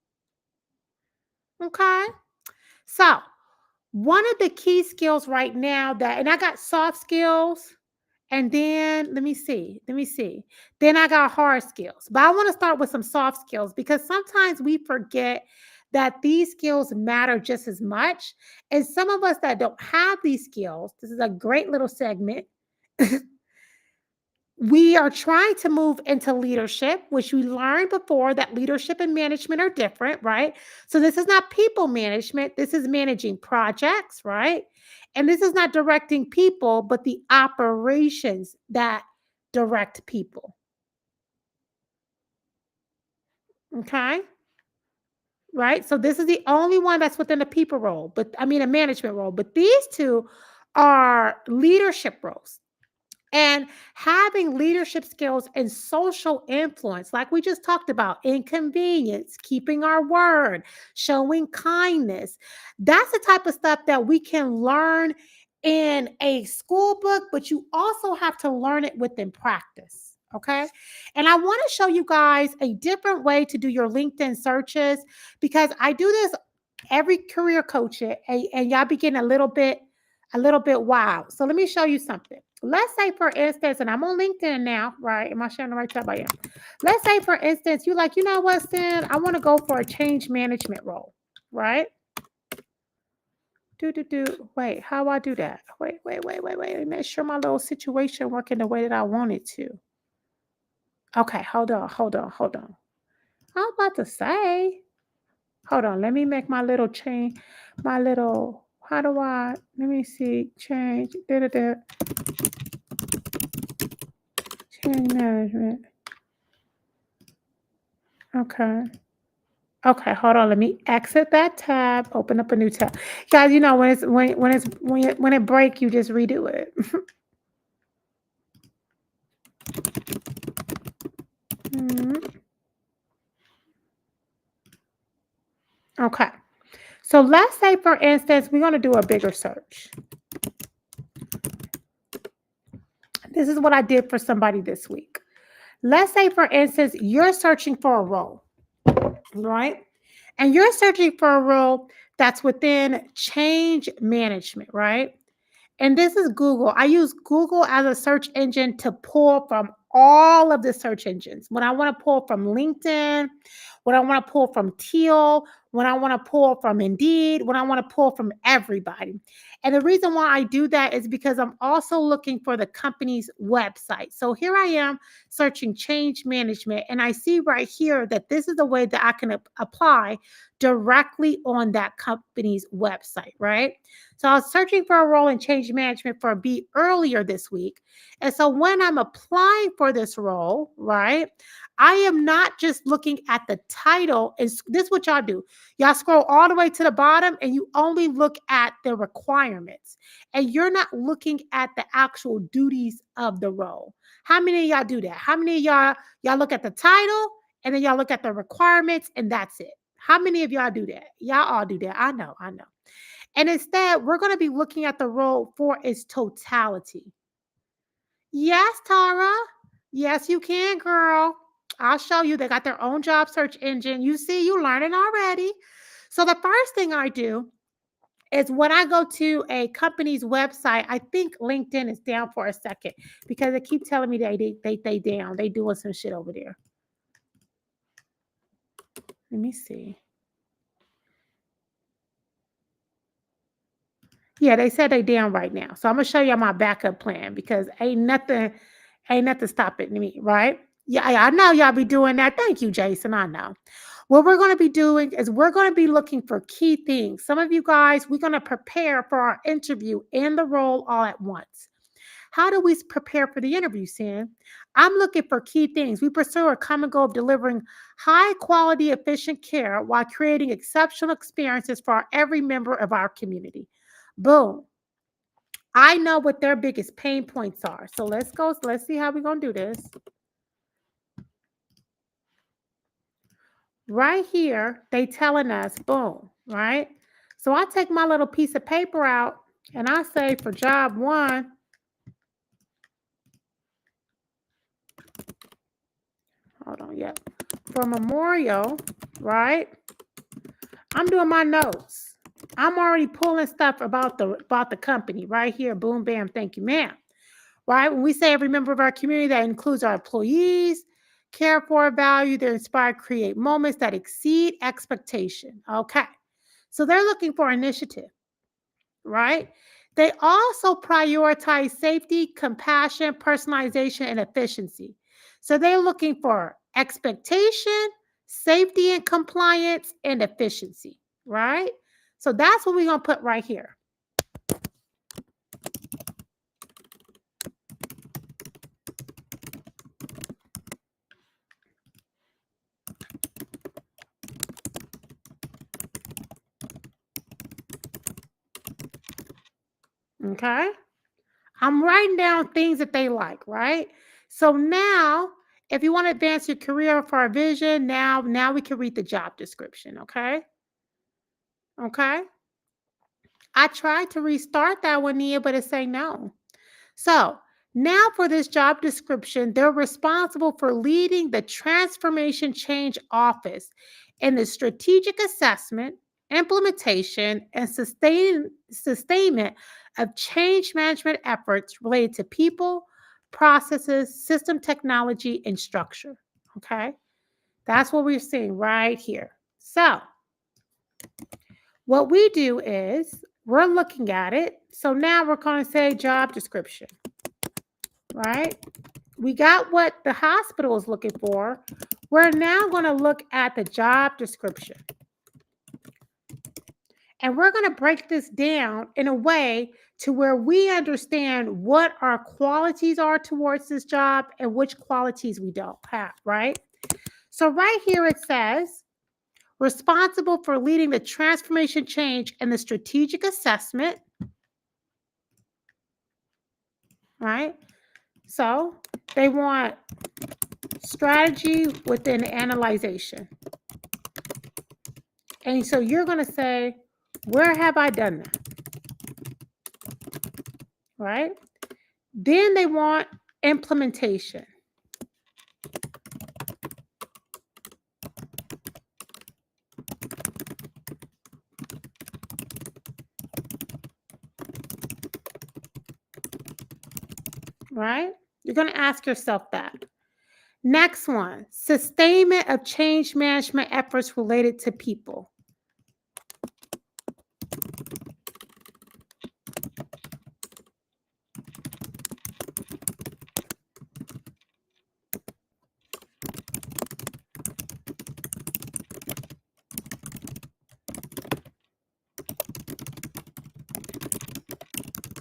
Okay. So one of the key skills right now and I got soft skills, and then let me see. Then I got hard skills. But I want to start with some soft skills because sometimes we forget that these skills matter just as much. And some of us that don't have these skills, this is a great little segment. We are trying to move into leadership, which we learned before that leadership and management are different, right? So this is not people management. This is managing projects, right? And this is not directing people, but the operations that direct people. Okay. Right. So this is the only one that's within the people role, but I mean a management role. But these two are leadership roles. And having leadership skills and social influence, like we just talked about, inconvenience, keeping our word, showing kindness. That's the type of stuff that we can learn in a school book, but you also have to learn it within practice. Okay. And I want to show you guys a different way to do your LinkedIn searches because I do this every career coach it, and y'all be getting a little bit wild. So let me show you something. Let's say, for instance, and I'm on LinkedIn now, right? Am I sharing the right tab? I am. Let's say, for instance, you like, you know what, Sin? I want to go for a change management role, right? Do. Wait, how do I do that? Wait. Make sure my little situation working the way that I want it to. Okay, hold on. I was about to say, hold on. Let me make my little change, my little, how do I, let me see, change, change management. Okay. Okay, hold on. Let me exit that tab. Open up a new tab, guys. You know when it break, you just redo it. Mhm. Okay, so let's say, for instance, we're going to do a bigger search. This is what I did for somebody this week. Let's say, for instance, you're searching for a role, right? And you're searching for a role that's within change management, right? And this is Google. I use Google as a search engine to pull from all of the search engines. When I want to pull from LinkedIn, when I want to pull from Teal, when I want to pull from Indeed, when I want to pull from everybody. And the reason why I do that is because I'm also looking for the company's website. So here I am searching change management, and I see right here that this is the way that I can apply directly on that company's website, right? So I was searching for a role in change management for a beat earlier this week. And so when I'm applying for this role, right, I am not just looking at the title. Is this is what y'all do? Y'all scroll all the way to the bottom and you only look at the requirements. And you're not looking at the actual duties of the role. How many of y'all do that? How many of y'all look at the title and then y'all look at the requirements and that's it? How many of y'all do that? Y'all all do that. I know. And instead, we're going to be looking at the role for its totality. Yes, Tara. Yes, you can, girl. I'll show you. They got their own job search engine. You see, you learning already. So the first thing I do is when I go to a company's website, I think LinkedIn is down for a second because they keep telling me they down. They doing some shit over there. Let me see. Yeah, they said they down right now. So I'm gonna show you my backup plan because ain't nothing stopping me, right? Yeah, I know y'all be doing that. Thank you, Jason. I know. What we're going to be doing is we're going to be looking for key things. Some of you guys, we're going to prepare for our interview and the role all at once. How do we prepare for the interview, Sam? I'm looking for key things. We pursue a common goal of delivering high quality, efficient care while creating exceptional experiences for every member of our community. Boom. I know what their biggest pain points are. So let's go. Let's see how we're going to do this. Right here, they telling us, boom, right? So I take my little piece of paper out and I say for job one, hold on, yep. For memorial, right? I'm doing my notes. I'm already pulling stuff about the company right here. Boom, bam, thank you, ma'am. Right? When we say every member of our community, that includes our employees, care for, value, they inspire, create moments that exceed expectation. Okay. So they're looking for initiative, right? They also prioritize safety, compassion, personalization, and efficiency. So they're looking for expectation, safety and compliance, and efficiency, right? So that's what we're going to put right here. Okay. I'm writing down things that they like, right? So now, if you want to advance your career for a vision, now we can read the job description, okay? Okay. I tried to restart that one, Nia, but it's saying no. So now for this job description, they're responsible for leading the transformation change office in the strategic assessment, implementation, and sustainment of change management efforts related to people, processes, system technology, and structure. Okay. That's what we're seeing right here. So what we do is we're looking at it. So now we're going to say job description, right? We got what the hospital is looking for. We're now going to look at the job description. And we're going to break this down in a way to where we understand what our qualities are towards this job and which qualities we don't have, right? So right here it says, responsible for leading the transformation change and the strategic assessment, right? So they want strategy within analyzation. And so you're going to say, where have I done that? Right? Then they want implementation. Right? You're going to ask yourself that. Next one, sustainment of change management efforts related to people.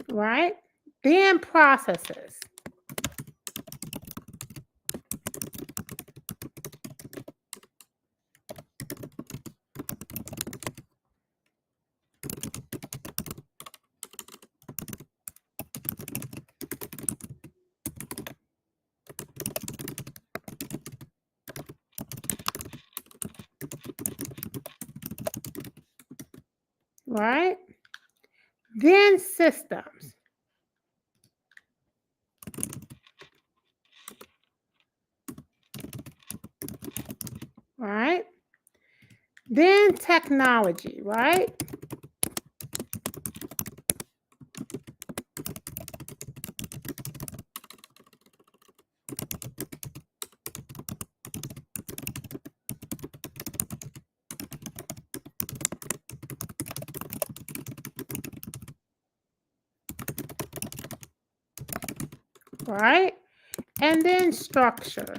Right? Then processes. Right? Then systems. Right? Then technology, right? Right? And then structure.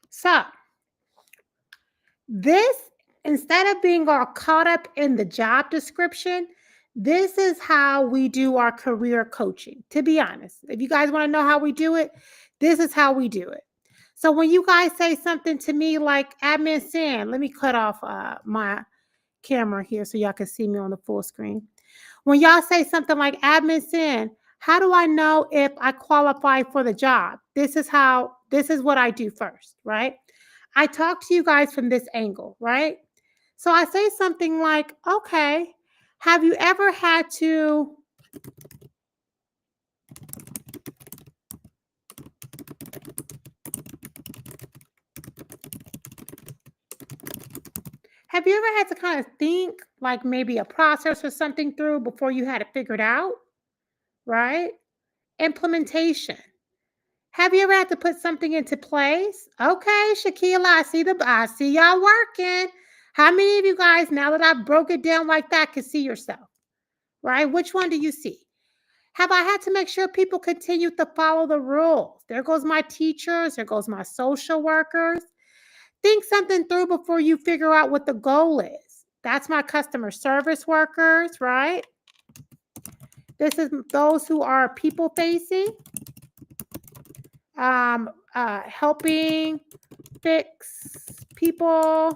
So, this, instead of being all caught up in the job description, this is how we do our career coaching, to be honest. If you guys want to know how we do it, this is how we do it. So when you guys say something to me like admin San, let me cut off my camera here so y'all can see me on the full screen. When y'all say something like admin San, how do I know if I qualify for the job? This is what I do first, right? I talk to you guys from this angle, right? So I say something like, okay, have you ever had to kind of think like maybe a process or something through before you had it figured out, right? Implementation. Have you ever had to put something into place? Okay, Shakila, I see y'all working. How many of you guys, now that I broke it down like that, can see yourself? Right? Which one do you see? Have I had to make sure people continue to follow the rules? There goes my teachers, there goes my social workers. Think something through before you figure out what the goal is. That's my customer service workers, right? This is those who are people facing, helping fix people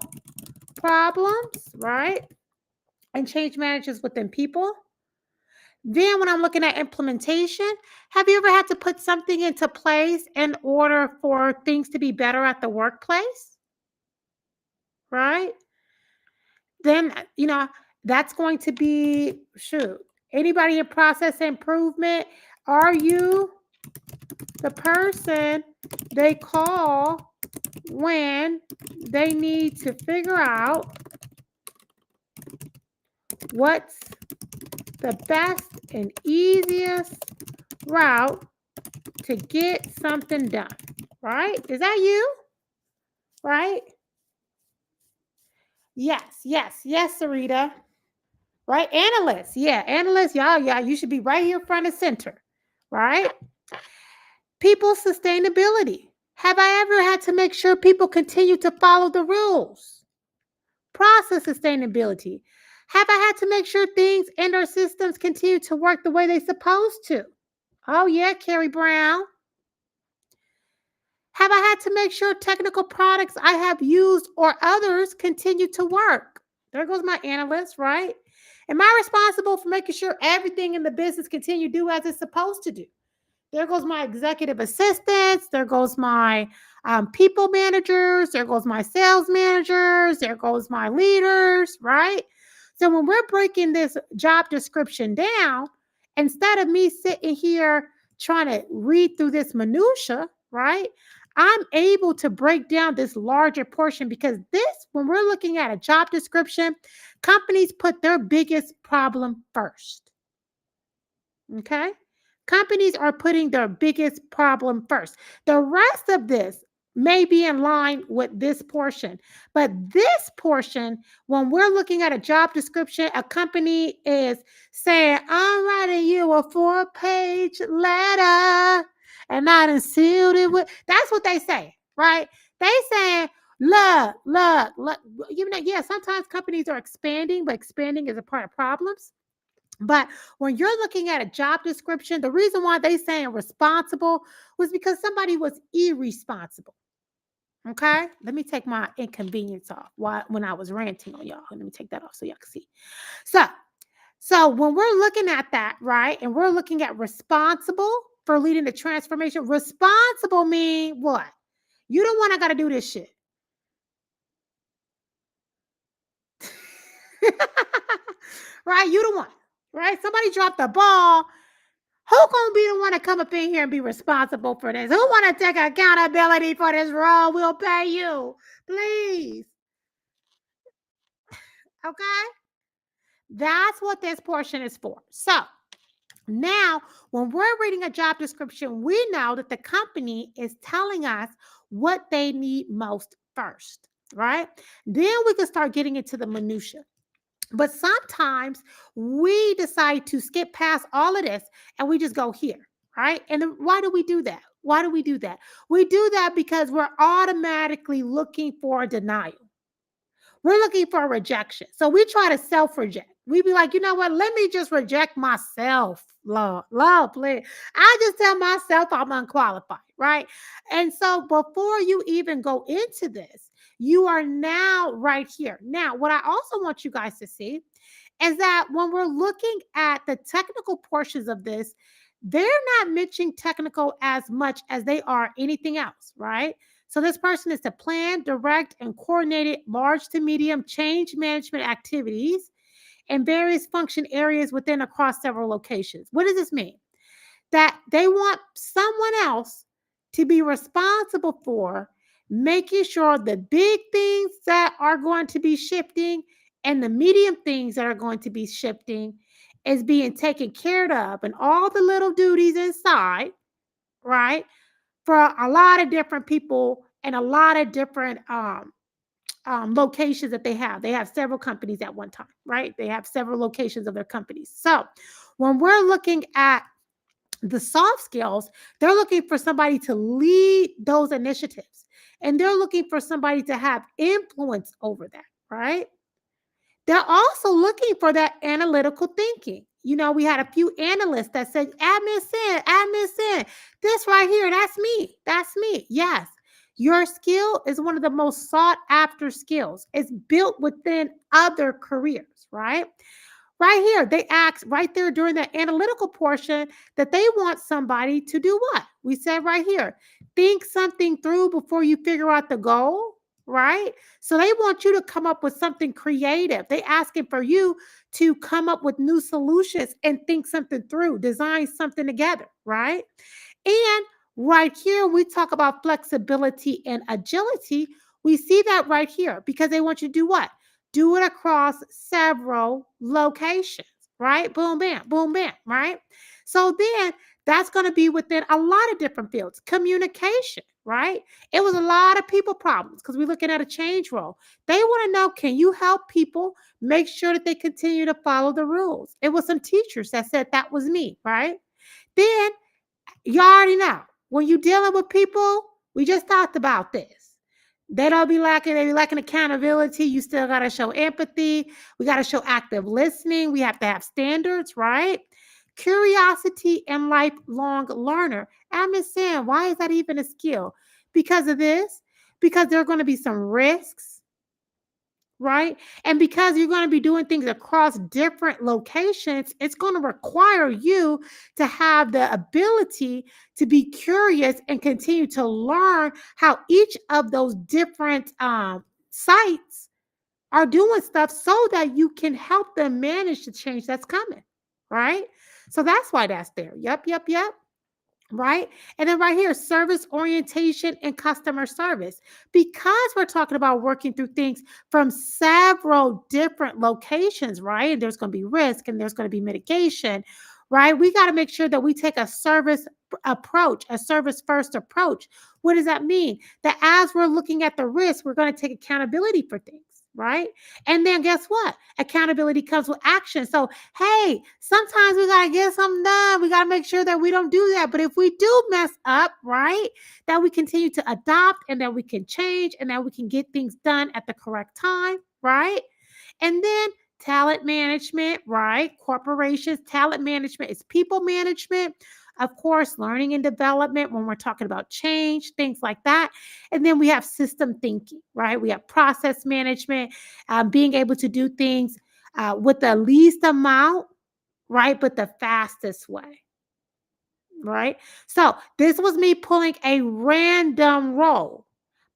problems, right? And change managers within people. Then when I'm looking at implementation, have you ever had to put something into place in order for things to be better at the workplace? Right? Then, that's going to be, shoot, anybody in process improvement, are you the person they call when they need to figure out what's the best and easiest route to get something done? Right? Is that you? Right? Yes, Sarita. Right? Analysts. Yeah, analysts. Y'all, yeah, you should be right here front and center. Right? People sustainability. Have I ever had to make sure people continue to follow the rules? Process sustainability. Have I had to make sure things and our systems continue to work the way they're supposed to? Oh, yeah, Carrie Brown. Have I had to make sure technical products I have used or others continue to work? There goes my analyst, right? Am I responsible for making sure everything in the business continue to do as it's supposed to do? There goes my executive assistants. There goes my people managers. There goes my sales managers. There goes my leaders, right? So when we're breaking this job description down, instead of me sitting here trying to read through this minutia, right? I'm able to break down this larger portion because this, when we're looking at a job description, companies put their biggest problem first. Okay? Companies are putting their biggest problem first. The rest of this may be in line with this portion, but this portion, when we're looking at a job description, a company is saying, I'm writing you a 4-page letter and I done sealed it with, that's what they say, right? They saying, look. Yeah, sometimes companies are expanding, but expanding is a part of problems. But when you're looking at a job description, the reason why they saying responsible was because somebody was irresponsible. Okay, let me take my inconvenience off. When I was ranting on y'all, let me take that off so y'all can see. So when we're looking at that, right, and we're looking at responsible for leading the transformation, responsible mean what? You don't want to got to do this shit. Right? You don't want. Right? Somebody dropped the ball. Who gonna be the one to come up in here and be responsible for this? Who want to take accountability for this role? We'll pay you, please. Okay, that's what this portion is for. So now, when we're reading a job description, we know that the company is telling us what they need most first, right? Then we can start getting into the minutia. But sometimes we decide to skip past all of this and we just go here, right? And why do we do that? Why do we do that? We do that because we're automatically looking for denial. We're looking for rejection. So we try to self-reject. We be like, you know what? Let me just reject myself. Lord, please. I just tell myself I'm unqualified, right? And so before you even go into this, you are now right here. Now, what I also want you guys to see is that when we're looking at the technical portions of this, they're not mentioning technical as much as they are anything else, right? So this person is to plan, direct, and coordinate large to medium change management activities in various function areas within across several locations. What does this mean? That they want someone else to be responsible for making sure the big things that are going to be shifting and the medium things that are going to be shifting is being taken care of, and all the little duties inside, right? For a lot of different people and a lot of different locations that they have. They have several companies at one time, right? They have several locations of their companies. So when we're looking at the soft skills, they're looking for somebody to lead those initiatives. And they're looking for somebody to have influence over that, right? They're also looking for that analytical thinking. We had a few analysts that said, admin sin, this right here, that's me. That's me. Yes. Your skill is one of the most sought after skills. It's built within other careers, right? Right here, they asked right there during the analytical portion that they want somebody to do what? We said right here, think something through before you figure out the goal, right? So they want you to come up with something creative. They asking for you to come up with new solutions and think something through, design something together, right? And right here, we talk about flexibility and agility. We see that right here because they want you to do what? Do it across several locations, right? Boom, bam, right? So then that's going to be within a lot of different fields. Communication, right? It was a lot of people problems because we're looking at a change role. They want to know, can you help people make sure that they continue to follow the rules? It was some teachers that said that was me, right? Then you already know when you're dealing with people, we just talked about this. They be lacking accountability. You still got to show empathy. We got to show active listening. We have to have standards, right? Curiosity and lifelong learner. I'm just saying, why is that even a skill? Because of this, because there are going to be some risks, right? And because you're going to be doing things across different locations, it's going to require you to have the ability to be curious and continue to learn how each of those different sites are doing stuff so that you can help them manage the change that's coming, right? So that's why that's there. Yep. Right. And then right here, service orientation and customer service. Because we're talking about working through things from several different locations, right? And there's going to be risk and there's going to be mitigation, right? We got to make sure that we take a service approach, a service first approach. What does that mean? That as we're looking at the risk, we're going to take accountability for things. Right. And then guess what? Accountability comes with action. So, hey, sometimes we got to get something done. We got to make sure that we don't do that. But if we do mess up, right, that we continue to adopt and that we can change and that we can get things done at the correct time. Right. And then talent management, right? Corporations, talent management is people management. Of course, learning and development when we're talking about change, things like that. And then we have system thinking, right? We have process management, being able to do things with the least amount, right? But the fastest way, right? So this was me pulling a random role.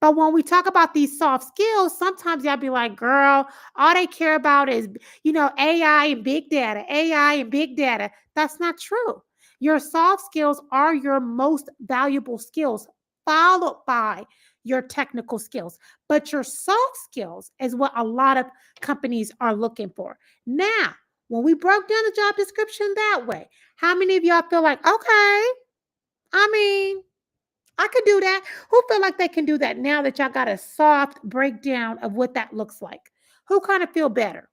But when we talk about these soft skills, sometimes y'all be like, girl, all they care about is, AI and big data, AI and big data. That's not true. Your soft skills are your most valuable skills, followed by your technical skills. But your soft skills is what a lot of companies are looking for. Now, when we broke down the job description that way, how many of y'all feel like, okay, I mean, I could do that? Who feel like they can do that now that y'all got a soft breakdown of what that looks like? Who kind of feel better?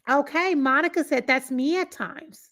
Okay, Monica said that's me at times.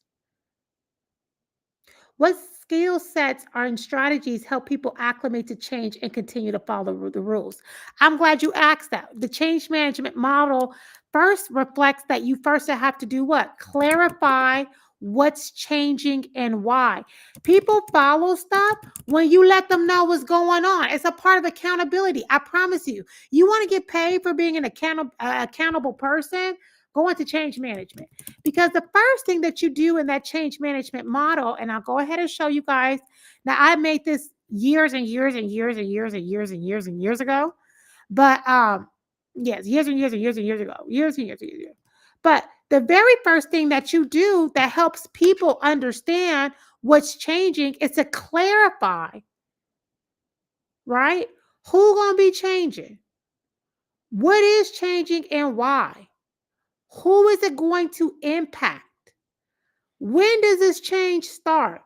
What skill sets and strategies help people acclimate to change and continue to follow the rules? I'm glad you asked that. The change management model first reflects that you first have to do what? Clarify what's changing and why. People follow stuff when you let them know what's going on. It's a part of accountability. I promise you. You want to get paid for being an accountable person? Go into change management. Because the first thing that you do in that change management model, and I'll go ahead and show you guys. Now, I made this years and years and years and years and years and years and years ago. But yes, years and years and years and years ago. Years and years and years. But the very first thing that you do that helps people understand what's changing is to clarify, right? Who gonna be changing? What is changing and why? Who is it going to impact? When does this change start?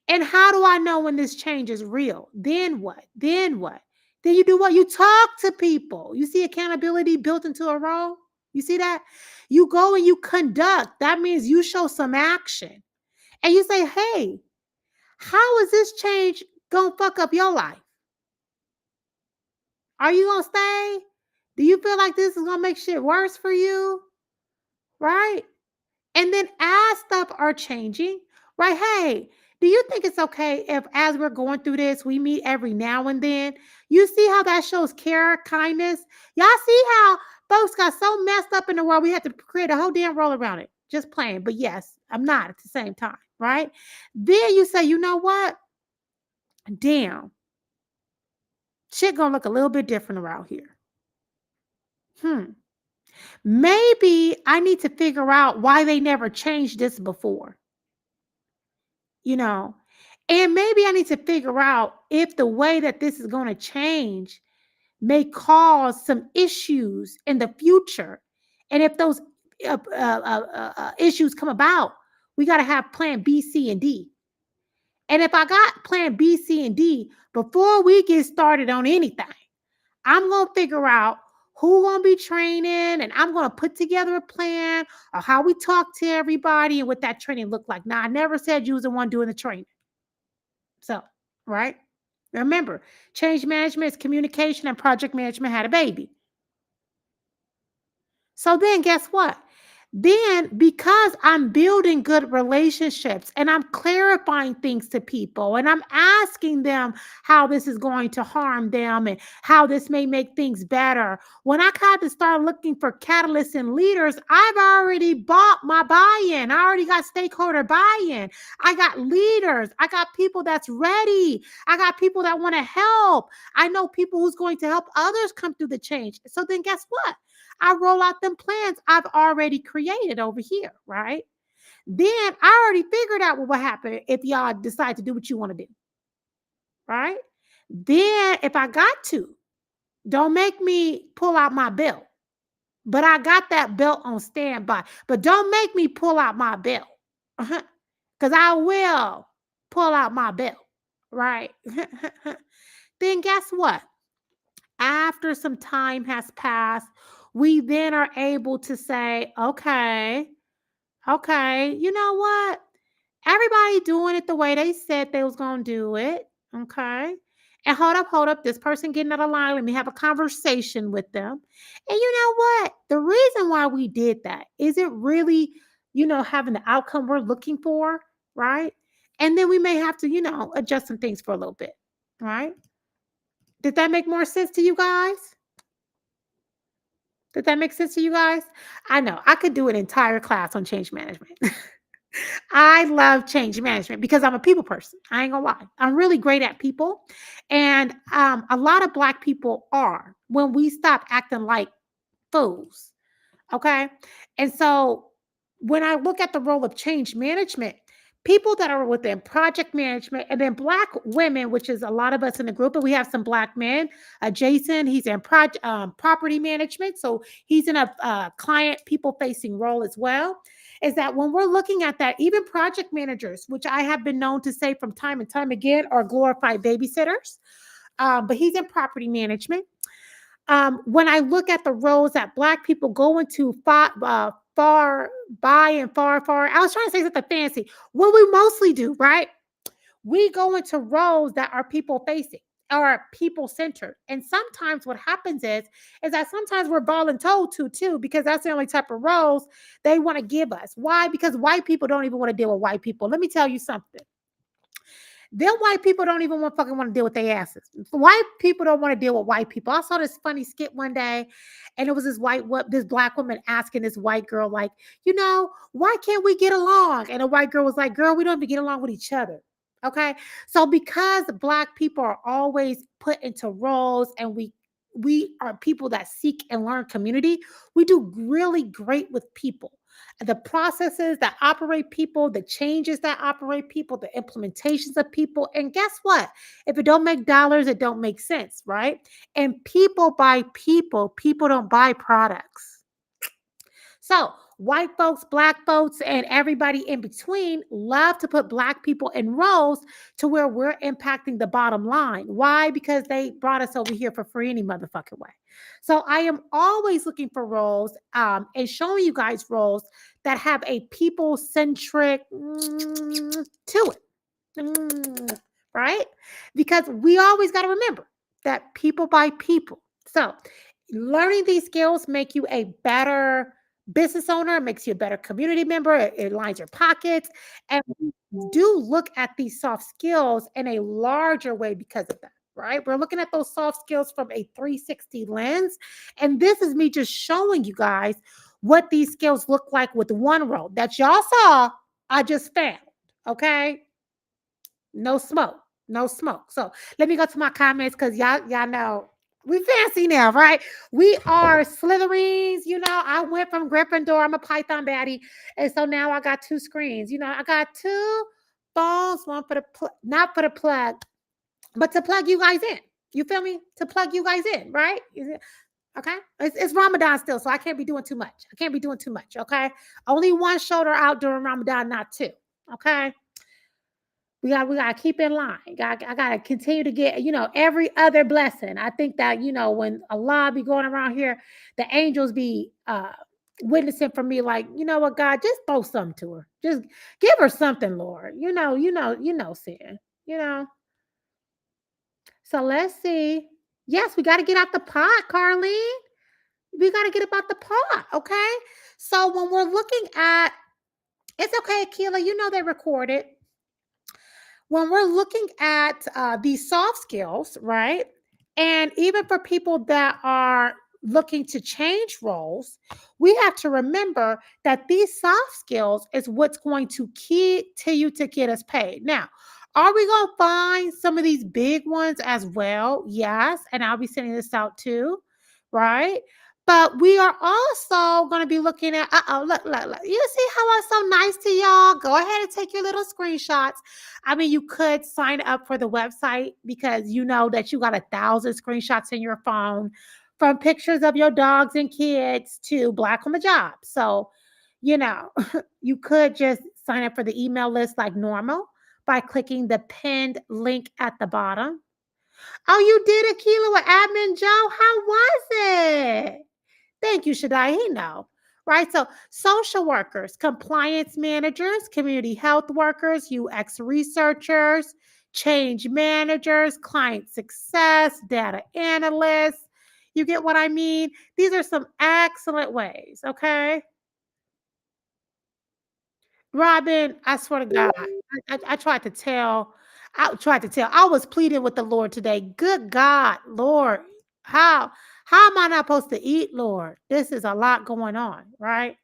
And how do I know when this change is real? Then what? Then what? Then you do what? You talk to people. You see accountability built into a role? You see that? You go and you conduct. That means you show some action. And you say, hey, how is this change going to fuck up your life? Are you going to stay? Do you feel like this is going to make shit worse for you? Right? And then as stuff are changing, right? Hey, do you think it's okay if as we're going through this, we meet every now and then? You see how that shows care, kindness? Y'all see how folks got so messed up in the world, we had to create a whole damn roll around it. Just playing. But yes, I'm not at the same time, right? Then you say, you know what? Damn, shit gonna look a little bit different around here. Maybe I need to figure out why they never changed this before, you know? And maybe I need to figure out if the way that this is going to change may cause some issues in the future. And if those issues come about, we got to have plan B, C, and D. And if I got plan B, C, and D before we get started on anything, I'm going to figure out who going to be training, and I'm going to put together a plan of how we talk to everybody and what that training look like. Now, I never said you was the one doing the training. So, right? Remember, change management is communication and project management had a baby. So then guess what? Then because I'm building good relationships and I'm clarifying things to people and I'm asking them how this is going to harm them and how this may make things better. When I had to start looking for catalysts and leaders, I've already bought my buy-in. I already got stakeholder buy-in. I got leaders. I got people that's ready. I got people that want to help. I know people who's going to help others come through the change. So then guess what? I roll out them plans I've already created over here, right? Then I already figured out what will happen if y'all decide to do what you want to do, right? Then if I got to, don't make me pull out my belt. But I got that belt on standby. But don't make me pull out my belt. Because I will pull out my belt, right? Then guess what? After some time has passed, we then are able to say, okay, you know what? Everybody doing it the way they said they was going to do it. Okay. And hold up. This person getting out of line. Let me have a conversation with them. And you know what? The reason why we did that is it really, having the outcome we're looking for, right? And then we may have to, adjust some things for a little bit, right? Did that make more sense to you guys? Did that make sense to you guys? I know I could do an entire class on change management. I love change management because I'm a people person. I ain't gonna lie. I'm really great at people. And a lot of Black people are when we stop acting like fools. Okay. And so when I look at the role of change management, people that are within project management and then Black women, which is a lot of us in the group, and we have some Black men. Jason, he's in property management. So he's in a client people facing role as well. Is that when we're looking at that, even project managers, which I have been known to say from time and time again, are glorified babysitters. But he's in property management. When I look at the roles that Black people go into far by and far, I was trying to say something fancy. What we mostly do, right? We go into roles that are people facing or people centered. And sometimes what happens is that sometimes we're ball and told to too, because that's the only type of roles they want to give us. Why? Because white people don't even want to deal with white people. Let me tell you something. Them white people don't even want to deal with their asses. White people don't want to deal with white people. I saw this funny skit one day, and it was this Black woman asking this white girl, like, why can't we get along? And a white girl was like, girl, we don't even get along with each other. Okay. So because Black people are always put into roles and we are people that seek and learn community, we do really great with people. The processes that operate people, the changes that operate people, the implementations of people. And guess what? If it don't make dollars, it don't make sense, right? And people buy people. People don't buy products. So white folks, Black folks, and everybody in between love to put Black people in roles to where we're impacting the bottom line. Why? Because they brought us over here for free any motherfucking way. So I am always looking for roles and showing you guys roles that have a people-centric to it. Right? Because we always got to remember that people buy people. So learning these skills make you a better business owner, makes you a better community member, it lines your pockets. And we do look at these soft skills in a larger way because of that, right? We're looking at those soft skills from a 360 lens. And this is me just showing you guys what these skills look like with one row that y'all saw. I just found. Okay. No smoke. No smoke. So let me go to my comments because y'all know we fancy now, right? We are Slytherins. I went from Gryffindor. I'm a Python baddie. And so now I got two screens. I got two phones, one for the not for the plug, but to plug you guys in. You feel me? To plug you guys in, right? Okay. It's Ramadan still, so I can't be doing too much. I can't be doing too much. Okay. Only one shoulder out during Ramadan, not two. Okay. We gotta keep in line. I gotta continue to get, every other blessing. I think that, when Allah be going around here, the angels be witnessing for me, like, you know what, God, just throw something to her. Just give her something, Lord. Sin. You know. So let's see. Yes, we gotta get out the pot, Carlene. We gotta get about the pot, okay? So when we're looking at, it's okay, Akila, they recorded. When we're looking at these soft skills, right? And even for people that are looking to change roles, we have to remember that these soft skills is what's going to continue to get us paid. Now, are we going to find some of these big ones as well? Yes. And I'll be sending this out too, right? But we are also going to be looking at, look. You see how I'm so nice to y'all? Go ahead and take your little screenshots. I mean, you could sign up for the website because you know that you got 1,000 screenshots in your phone from pictures of your dogs and kids to Black on the job. So, you could just sign up for the email list like normal by clicking the pinned link at the bottom. Oh, you did Akila with Admin Joe? How was it? Thank you, Shaddai. He know, right? So social workers, compliance managers, community health workers, UX researchers, change managers, client success, data analysts. You get what I mean? These are some excellent ways, okay? Robin, I swear to God, I tried to tell. I tried to tell. I was pleading with the Lord today. Good God, Lord, how am I not supposed to eat, Lord? This is a lot going on, right?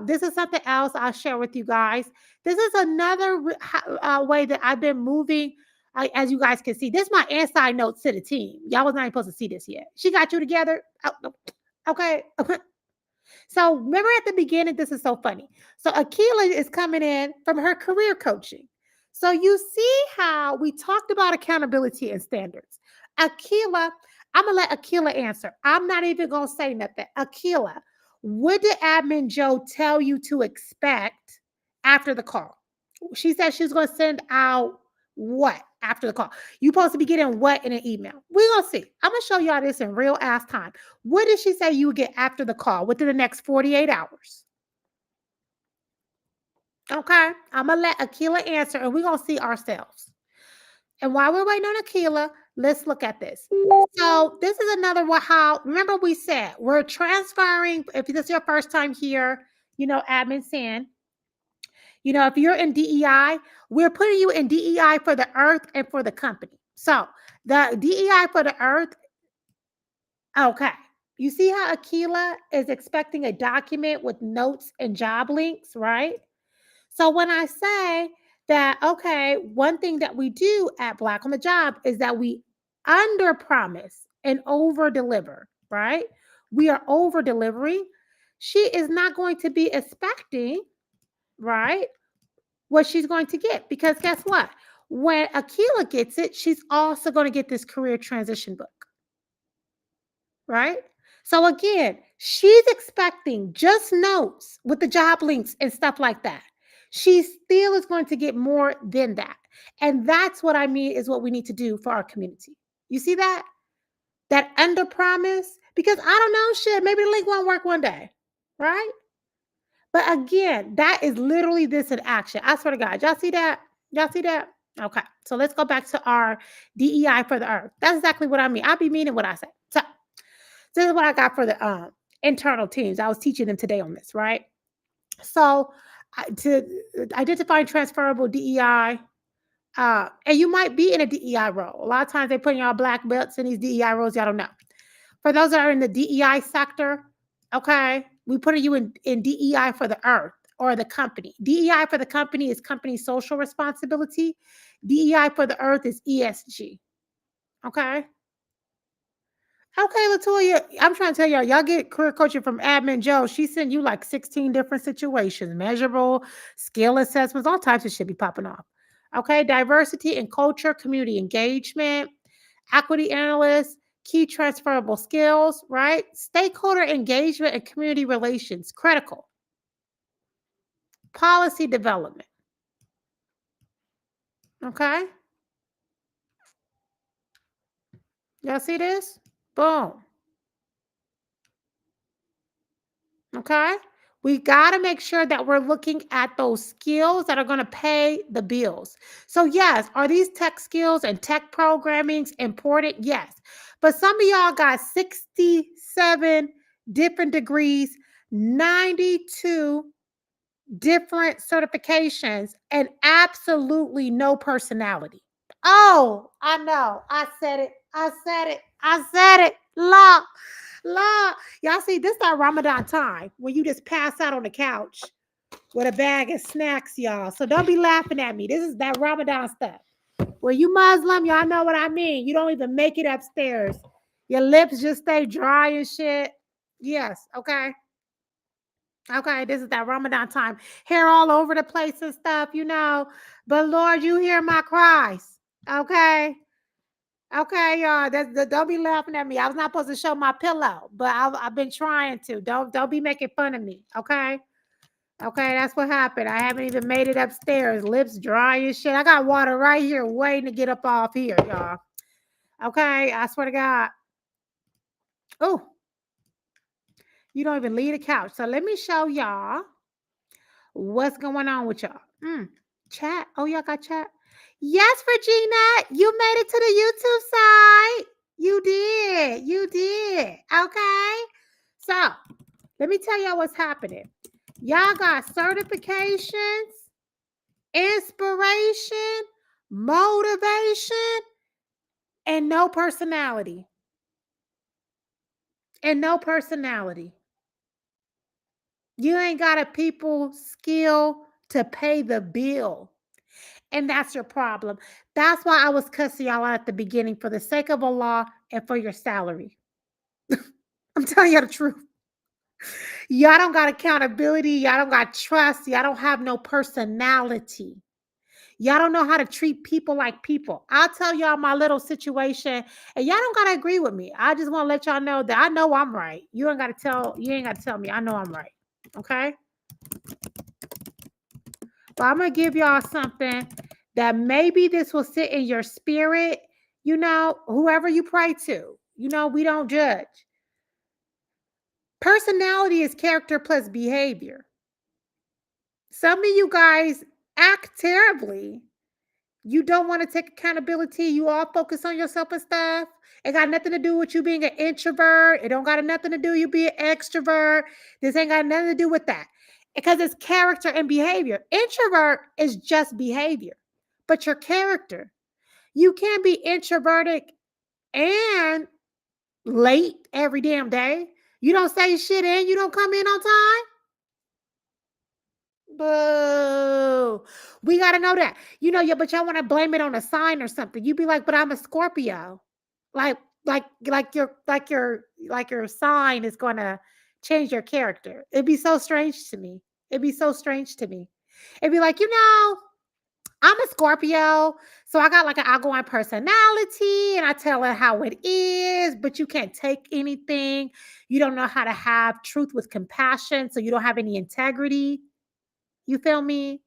This is something else I'll share with you guys. This is another way that I've been moving. As you guys can see, this is my inside notes to the team. Y'all was not supposed to see this yet. She got you together. Oh, no. Okay. So remember at the beginning, this is so funny. So Akila is coming in from her career coaching. So you see how we talked about accountability and standards. Akila, I'm going to let Akila answer. I'm not even going to say nothing. Akila, what did Admin Joe tell you to expect after the call? She said she's going to send out what after the call? You supposed to be getting what in an email? We're going to see. I'm going to show y'all this in real ass time. What did she say you would get after the call within the next 48 hours? Okay. I'm going to let Akila answer and we're going to see ourselves. And while we're waiting on Akila, let's look at this. So this is another how, remember we said we're transferring, if this is your first time here, Admin San, if you're in DEI, we're putting you in DEI for the earth and for the company. So the DEI for the earth, okay. You see how Akila is expecting a document with notes and job links, right? So when I say that, okay, one thing that we do at Black on the Job is that we under promise and over deliver, right? We are over delivering. She is not going to be expecting, right, what she's going to get. Because guess what? When Akila gets it, she's also going to get this career transition book, right? So again, she's expecting just notes with the job links and stuff like that. She still is going to get more than that. And that's what I mean is what we need to do for our community. You see that? That under promise? Because I don't know, shit, maybe the link won't work one day, right? But again, that is literally this in action. I swear to God. Y'all see that? Y'all see that? Okay. So let's go back to our DEI for the earth. That's exactly what I mean. I'll be meaning what I say. So This is what I got for the internal teams. I was teaching them today on this, right? So to identify transferable DEI, and you might be in a DEI role. A lot of times they put y'all black belts in these DEI roles. Y'all don't know. For those that are in the DEI sector, okay, we put you in DEI for the earth or the company. DEI for the company is company social responsibility. DEI for the earth is ESG. Okay. Okay, Latoya, I'm trying to tell y'all get career coaching from Admin Joe. She sent you like 16 different situations, measurable, skill assessments, all types of shit be popping off. Okay, diversity and culture, community engagement, equity analyst, key transferable skills, right? Stakeholder engagement and community relations, critical. Policy development. Okay, y'all see this? Boom. Okay. We got to make sure that we're looking at those skills that are going to pay the bills. So, yes, are these tech skills and tech programmings important? Yes. But some of y'all got 67 different degrees, 92 different certifications, and absolutely no personality. Oh, I know. I said it. I said it. I said it. Law. Law. Y'all see, this that Ramadan time when you just pass out on the couch with a bag of snacks, y'all. So don't be laughing at me. This is that Ramadan stuff. Well, you Muslim, y'all know what I mean. You don't even make it upstairs. Your lips just stay dry and shit. Yes, okay. Okay, this is that Ramadan time. Hair all over the place and stuff, you know. But Lord, you hear my cries. Okay. Okay, y'all. Don't be laughing at me. I was not supposed to show my pillow, but I've been trying to. Don't be making fun of me. Okay. Okay, that's what happened. I haven't even made it upstairs. Lips dry and shit. I got water right here waiting to get up off here, y'all. Okay, I swear to God. Oh, you don't even leave the couch. So let me show y'all what's going on with y'all. Chat. Oh, y'all got chat? Yes, Regina. You made it to the YouTube side. You did. You did. Okay. So let me tell y'all what's happening. Y'all got certifications, inspiration, motivation, and no personality. And no personality. You ain't got a people skill to pay the bill. And that's your problem. That's why I was cussing y'all out at the beginning for the sake of Allah and for your salary. I'm telling you the truth. Y'all don't got accountability. Y'all don't got trust. Y'all don't have no personality. Y'all don't know how to treat people like people. I'll tell y'all my little situation, and y'all don't gotta agree with me. I just want to let y'all know that I know I'm right. You ain't gotta tell me. I know I'm right. Okay. But I'm gonna give y'all something that maybe this will sit in your spirit. You know, whoever you pray to. You know, we don't judge. Personality is character plus behavior. Some of you guys act terribly. You don't want to take accountability. You all focus on yourself and stuff. It got nothing to do with you being an introvert. It don't got nothing to do with you being an extrovert. This ain't got nothing to do with that. Because it's character and behavior. Introvert is just behavior. But your character. You can't be introverted and late every damn day. You don't say shit and you don't come in on time. Boo. We got to know that. You know, yeah, but y'all want to blame it on a sign or something. You be like, but I'm a Scorpio. Like, like your sign is gonna change your character. It'd be so strange to me. It'd be so strange to me. It'd be like, you know, I'm a Scorpio, so I got like an outgoing personality and I tell it how it is, but you can't take anything. You don't know how to have truth with compassion, so you don't have any integrity. You feel me?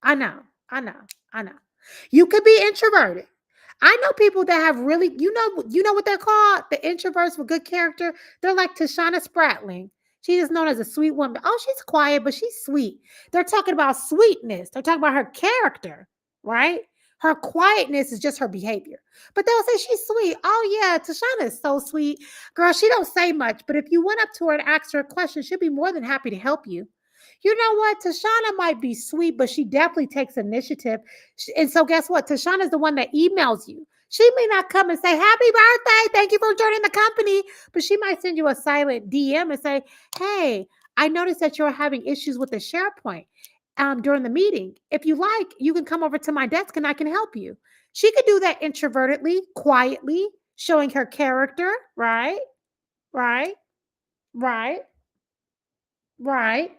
I know. I know. I know. You could be introverted. I know people that have really, you know what they're called? The introverts with good character. They're like Tashana Spratling. She is known as a sweet woman. Oh, she's quiet, but she's sweet. They're talking about sweetness. They're talking about her character, right? Her quietness is just her behavior. But they'll say she's sweet. Oh yeah, Tashana is so sweet. Girl, she don't say much, but if you went up to her and asked her a question, she'd be more than happy to help you. You know what? Tashana might be sweet, but she definitely takes initiative. And so guess what? Tashana's the one that emails you. She may not come and say, happy birthday. Thank you for joining the company. But she might send you a silent DM and say, hey, I noticed that you're having issues with the SharePoint during the meeting. If you like, you can come over to my desk and I can help you. She could do that introvertedly, quietly, showing her character, right? Right? Right? Right?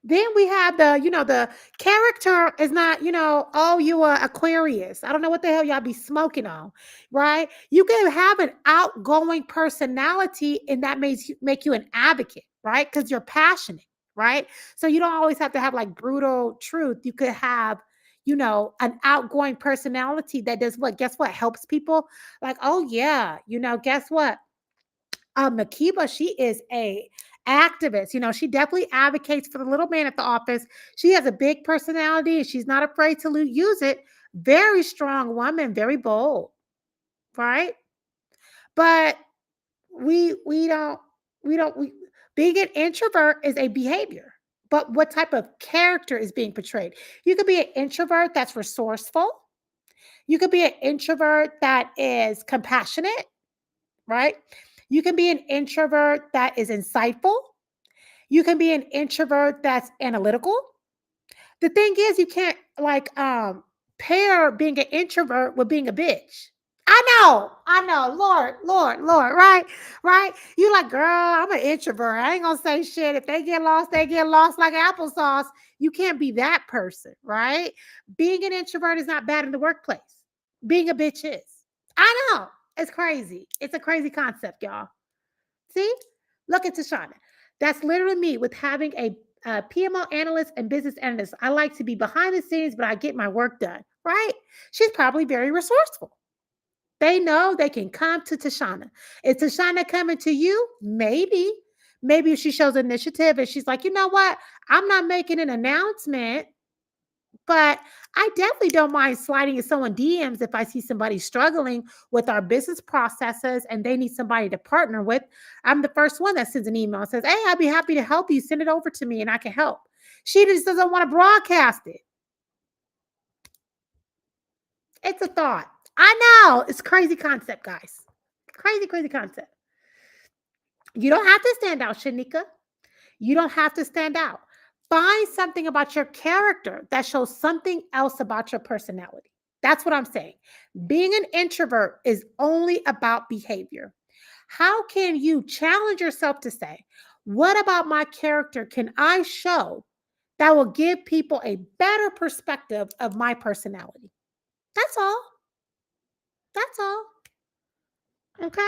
Then we have the character is not, oh, you are Aquarius. I don't know what the hell y'all be smoking on, right? You can have an outgoing personality, and that makes you make you an advocate, right? Because you're passionate, right? So you don't always have to have like brutal truth. You could have, an outgoing personality that does what? Guess what? Helps people. Like, oh yeah, guess what? Makiba, she is a activist. She definitely advocates for the little man at the office. She has a big personality and she's not afraid to use it. Very strong woman, very bold, right? But we don't we don't we being an introvert is a behavior. But what type of character is being portrayed? You could be an introvert that's resourceful. You could be an introvert that is compassionate, right? You can be an introvert that is insightful. You can be an introvert that's analytical. The thing is, you can't pair being an introvert with being a bitch. I know, Lord, right, right. You like, girl, I'm an introvert. I ain't gonna say shit. If they get lost like applesauce. You can't be that person, right? Being an introvert is not bad in the workplace. Being a bitch is. I know. It's crazy. It's a crazy concept, y'all. See? Look at Tashana. That's literally me with having a PMO analyst and business analyst. I like to be behind the scenes, but I get my work done, right? She's probably very resourceful. They know they can come to Tashana. Is Tashana coming to you? Maybe. Maybe if she shows initiative and she's like, you know what? I'm not making an announcement, but I definitely don't mind sliding in someone DMs if I see somebody struggling with our business processes and they need somebody to partner with. I'm the first one that sends an email and says, hey, I'd be happy to help you. Send it over to me and I can help. She just doesn't want to broadcast it. It's a thought. I know. It's crazy concept, guys. Crazy, crazy concept. You don't have to stand out, Shanika. You don't have to stand out. Find something about your character that shows something else about your personality. That's what I'm saying. Being an introvert is only about behavior. How can you challenge yourself to say, what about my character can I show that will give people a better perspective of my personality? That's all. That's all. Okay.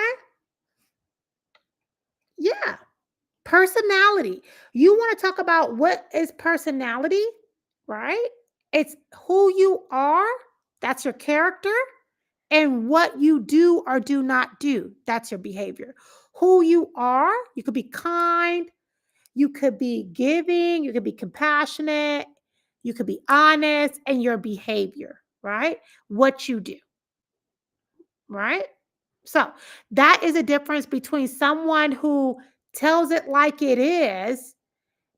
Yeah. Personality. You want to talk about what is personality, right? It's who you are, that's your character, and what you do or do not do, that's your behavior. Who you are, you could be kind, you could be giving, you could be compassionate, you could be honest, and your behavior, right? What you do, right? So that is a difference between someone who tells it like it is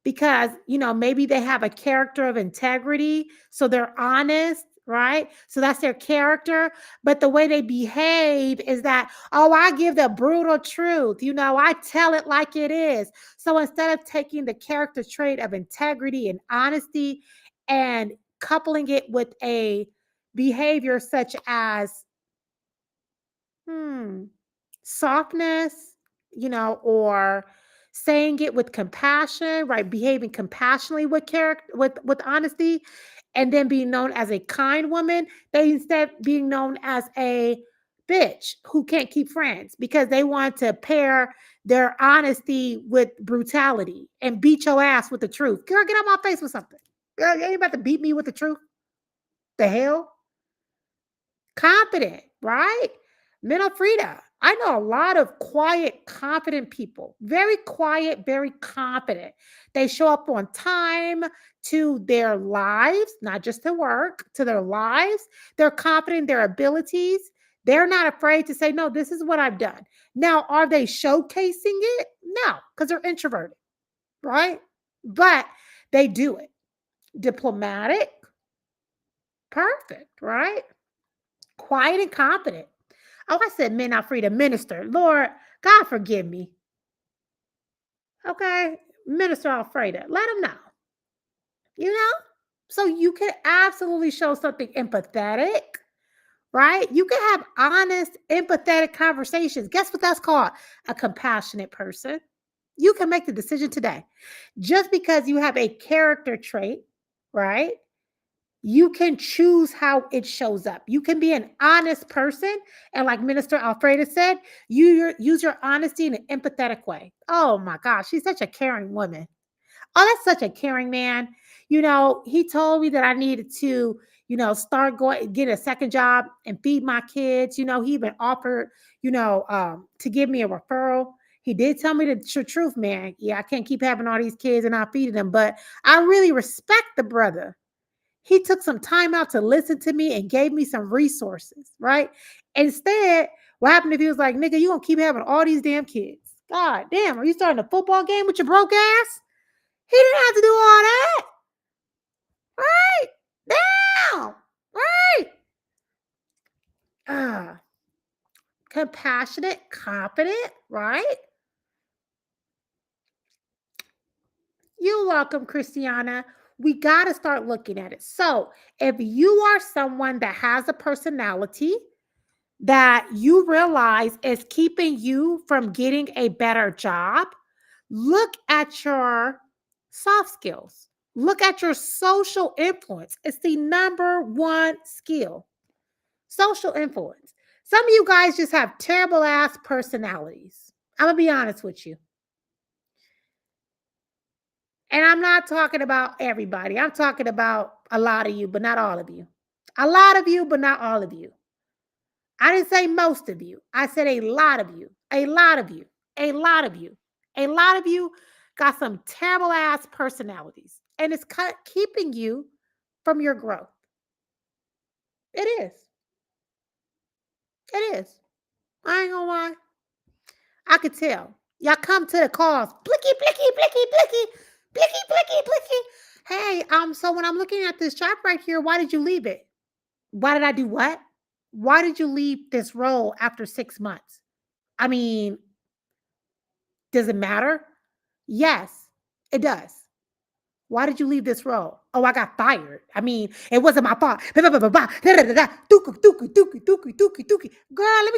because, maybe they have a character of integrity. So they're honest, right? So that's their character. But the way they behave is that, oh, I give the brutal truth. I tell it like it is. So instead of taking the character trait of integrity and honesty and coupling it with a behavior such as, softness, or saying it with compassion, right? Behaving compassionately with character, with honesty, and then being known as a kind woman. They instead being known as a bitch who can't keep friends because they want to pair their honesty with brutality and beat your ass with the truth. Girl, get on my face with something. Girl, you ain't about to beat me with the truth. The hell? Confident, right? Mental freedom. I know a lot of quiet, confident people, very quiet, very confident. They show up on time to their lives, not just to work, to their lives. They're confident in their abilities. They're not afraid to say, no, this is what I've done. Now, are they showcasing it? No, because they're introverted, right? But they do it. Diplomatic, perfect, right? Quiet and confident. Oh, I said men not free to minister. Lord, God forgive me. Okay. Minister Alfreda. Let them know. You know? So you can absolutely show something empathetic, right? You can have honest, empathetic conversations. Guess what that's called? A compassionate person. You can make the decision today. Just because you have a character trait, right? You can choose how it shows up. You can be an honest person. And like Minister Alfreda said, use your honesty in an empathetic way. Oh my gosh, she's such a caring woman. Oh, that's such a caring man. He told me that I needed to, start going, get a second job and feed my kids. He even offered, to give me a referral. He did tell me the truth, man. Yeah, I can't keep having all these kids and not feeding them, but I really respect the brother. He took some time out to listen to me and gave me some resources, right? Instead, what happened if he was like, nigga, you gonna keep having all these damn kids? God damn, are you starting a football game with your broke ass? He didn't have to do all that, right? Damn, right? Uh, Compassionate, confident, right? You're welcome, Christiana. We got to start looking at it. So, if you are someone that has a personality that you realize is keeping you from getting a better job, look at your soft skills. Look at your social influence. It's the number one skill. Social influence. Some of you guys just have terrible ass personalities. I'm going to be honest with you. And I'm not talking about everybody. I'm talking about a lot of you, but not all of you. A lot of you, but not all of you. I didn't say most of you. I said a lot of you. A lot of you. A lot of you. A lot of you got some terrible ass personalities. And it's keeping you from your growth. It is. It is. I ain't gonna lie. I could tell. Y'all come to the calls. Blicky, blicky, blicky, blicky, blicky, blicky, blicky. Hey, so when I'm looking at this job right here, why did you leave it? Why did I do what? Why did you leave this role after 6 months? I mean, does it matter? Yes, it does. Why did you leave this role? Oh, I got fired. I mean, it wasn't my fault. Girl, let me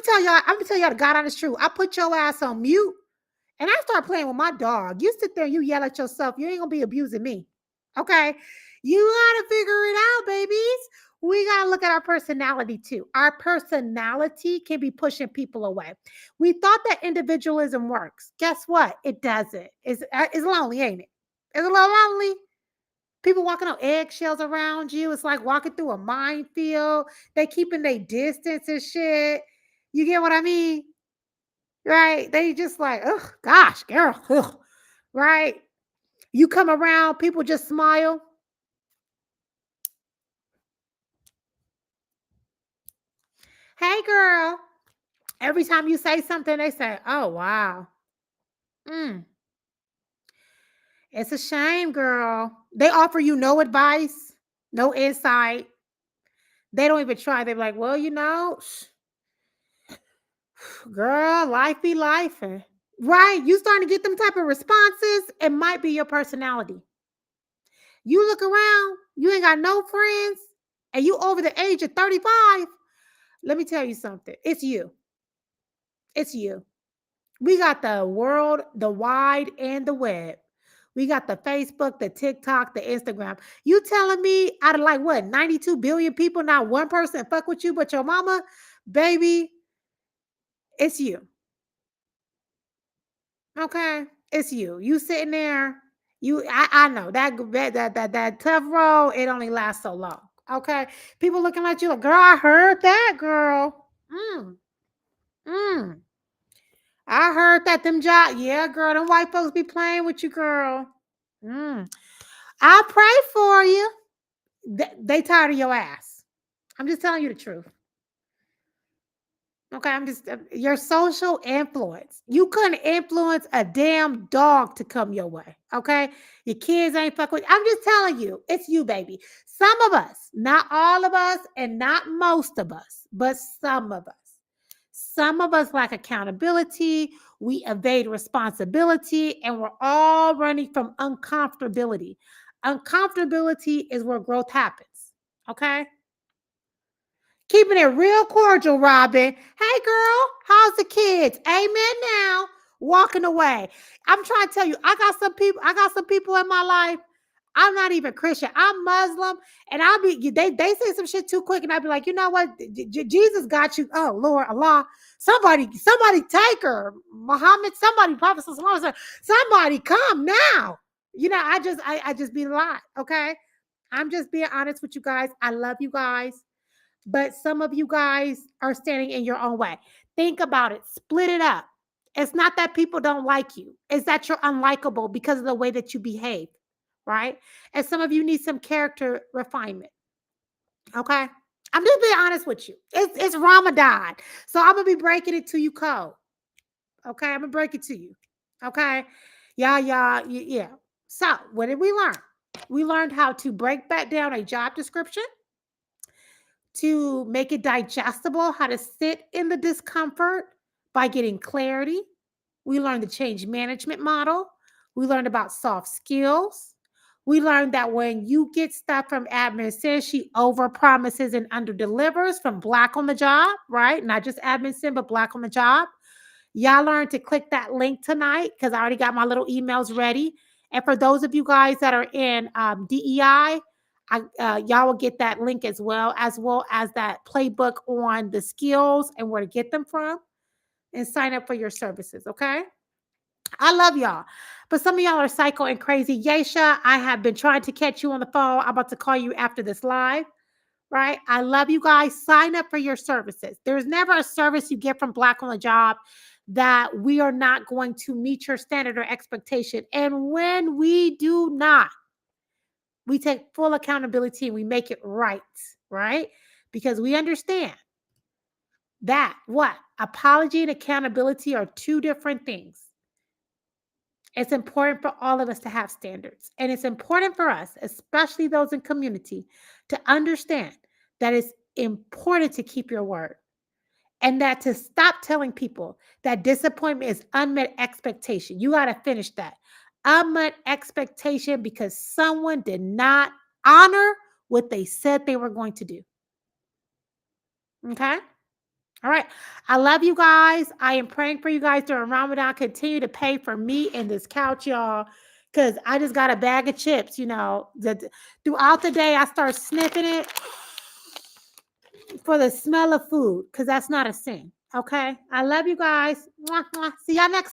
tell y'all, I'm gonna tell y'all the God honest truth. I put your ass on mute and I start playing with my dog. You sit there, you yell at yourself. You ain't gonna be abusing me. Okay. You gotta figure it out, babies. We gotta look at our personality too. Our personality can be pushing people away. We thought that individualism works. Guess what? It doesn't. It's lonely, ain't it? It's a little lonely. People walking on eggshells around you. It's like walking through a minefield. They keeping their distance and shit. You get what I mean? Right? They just like, oh gosh, girl. Ugh. Right? You come around, people just smile. Hey girl. Every time you say something, they say, oh wow. Mm, it's a shame, girl. They offer you no advice, no insight. They don't even try. They're like, well, girl, life be life. Right? You starting to get them type of responses. It might be your personality. You look around, you ain't got no friends, and you over the age of 35. Let me tell you something. It's you. It's you. We got the world, the wide, and the web. We got the Facebook, the TikTok, the Instagram. You telling me out of like what, 92 billion people, not one person fuck with you but your mama? Baby, it's you. Okay? It's you. You sitting there. I know that tough road, it only lasts so long. Okay? People looking at you like, girl, I heard that, girl. Mm. I heard that them job. Yeah, girl, them white folks be playing with you, girl. Mm. I pray for you. They tired of your ass. I'm just telling you the truth. Okay, I'm just your social influence. You couldn't influence a damn dog to come your way. Okay, your kids ain't fuck with. I'm just telling you, it's you, baby. Some of us, not all of us, and not most of us, but some of us. Some of us lack accountability. We evade responsibility, and we're all running from uncomfortability. Uncomfortability is where growth happens. Okay. Keeping it real cordial, Robin. Hey, girl, how's the kids? Amen. Now, walking away. I'm trying to tell you, I got some people. I got some people in my life. I'm not even Christian. I'm Muslim, and I'll be. They say some shit too quick, and I'll be like, you know what? Jesus got you. Oh Lord, Allah. Somebody take her. Muhammad. Somebody, Prophet. Somebody come now. You know, I just be lying. Okay, I'm just being honest with you guys. I love you guys. But some of you guys are standing in your own way. Think about it, split it up. It's not that people don't like you, it's that you're unlikable because of the way that you behave, right? And some of you need some character refinement, okay? I'm just being honest with you. It's Ramadan. So I'm gonna be breaking it to you cold. Okay, I'm gonna break it to you. Okay. Yeah. So what did we learn? We learned how to break back down a job description, to make it digestible, how to sit in the discomfort by getting clarity. We learned the change management model. We learned about soft skills. We learned that when you get stuff from admin says, she over promises and under delivers from Black on the Job, right? Not just admin sin, but Black on the Job. Y'all learned to click that link tonight because I already got my little emails ready. And for those of you guys that are in DEI, y'all will get that link as well as that playbook on the skills and where to get them from, and sign up for your services. Okay. I love y'all. But some of y'all are psycho and crazy. Yesha, I have been trying to catch you on the phone. I'm about to call you after this live. Right. I love you guys. Sign up for your services. There's never a service you get from Black on the Job that we are not going to meet your standard or expectation. And when we do not, we take full accountability and we make it right, right? Because we understand that what? Apology and accountability are two different things. It's important for all of us to have standards. And it's important for us, especially those in community, to understand that it's important to keep your word. And that to stop telling people that disappointment is unmet expectation. You got to finish that. Unmet expectation because someone did not honor what they said they were going to do. Okay? All right. I love you guys. I am praying for you guys during Ramadan. Continue to pay for me and this couch, y'all. Because I just got a bag of chips, you know. Throughout the day, I start sniffing it for the smell of food, because that's not a sin. Okay. I love you guys. Mwah, mwah. See y'all next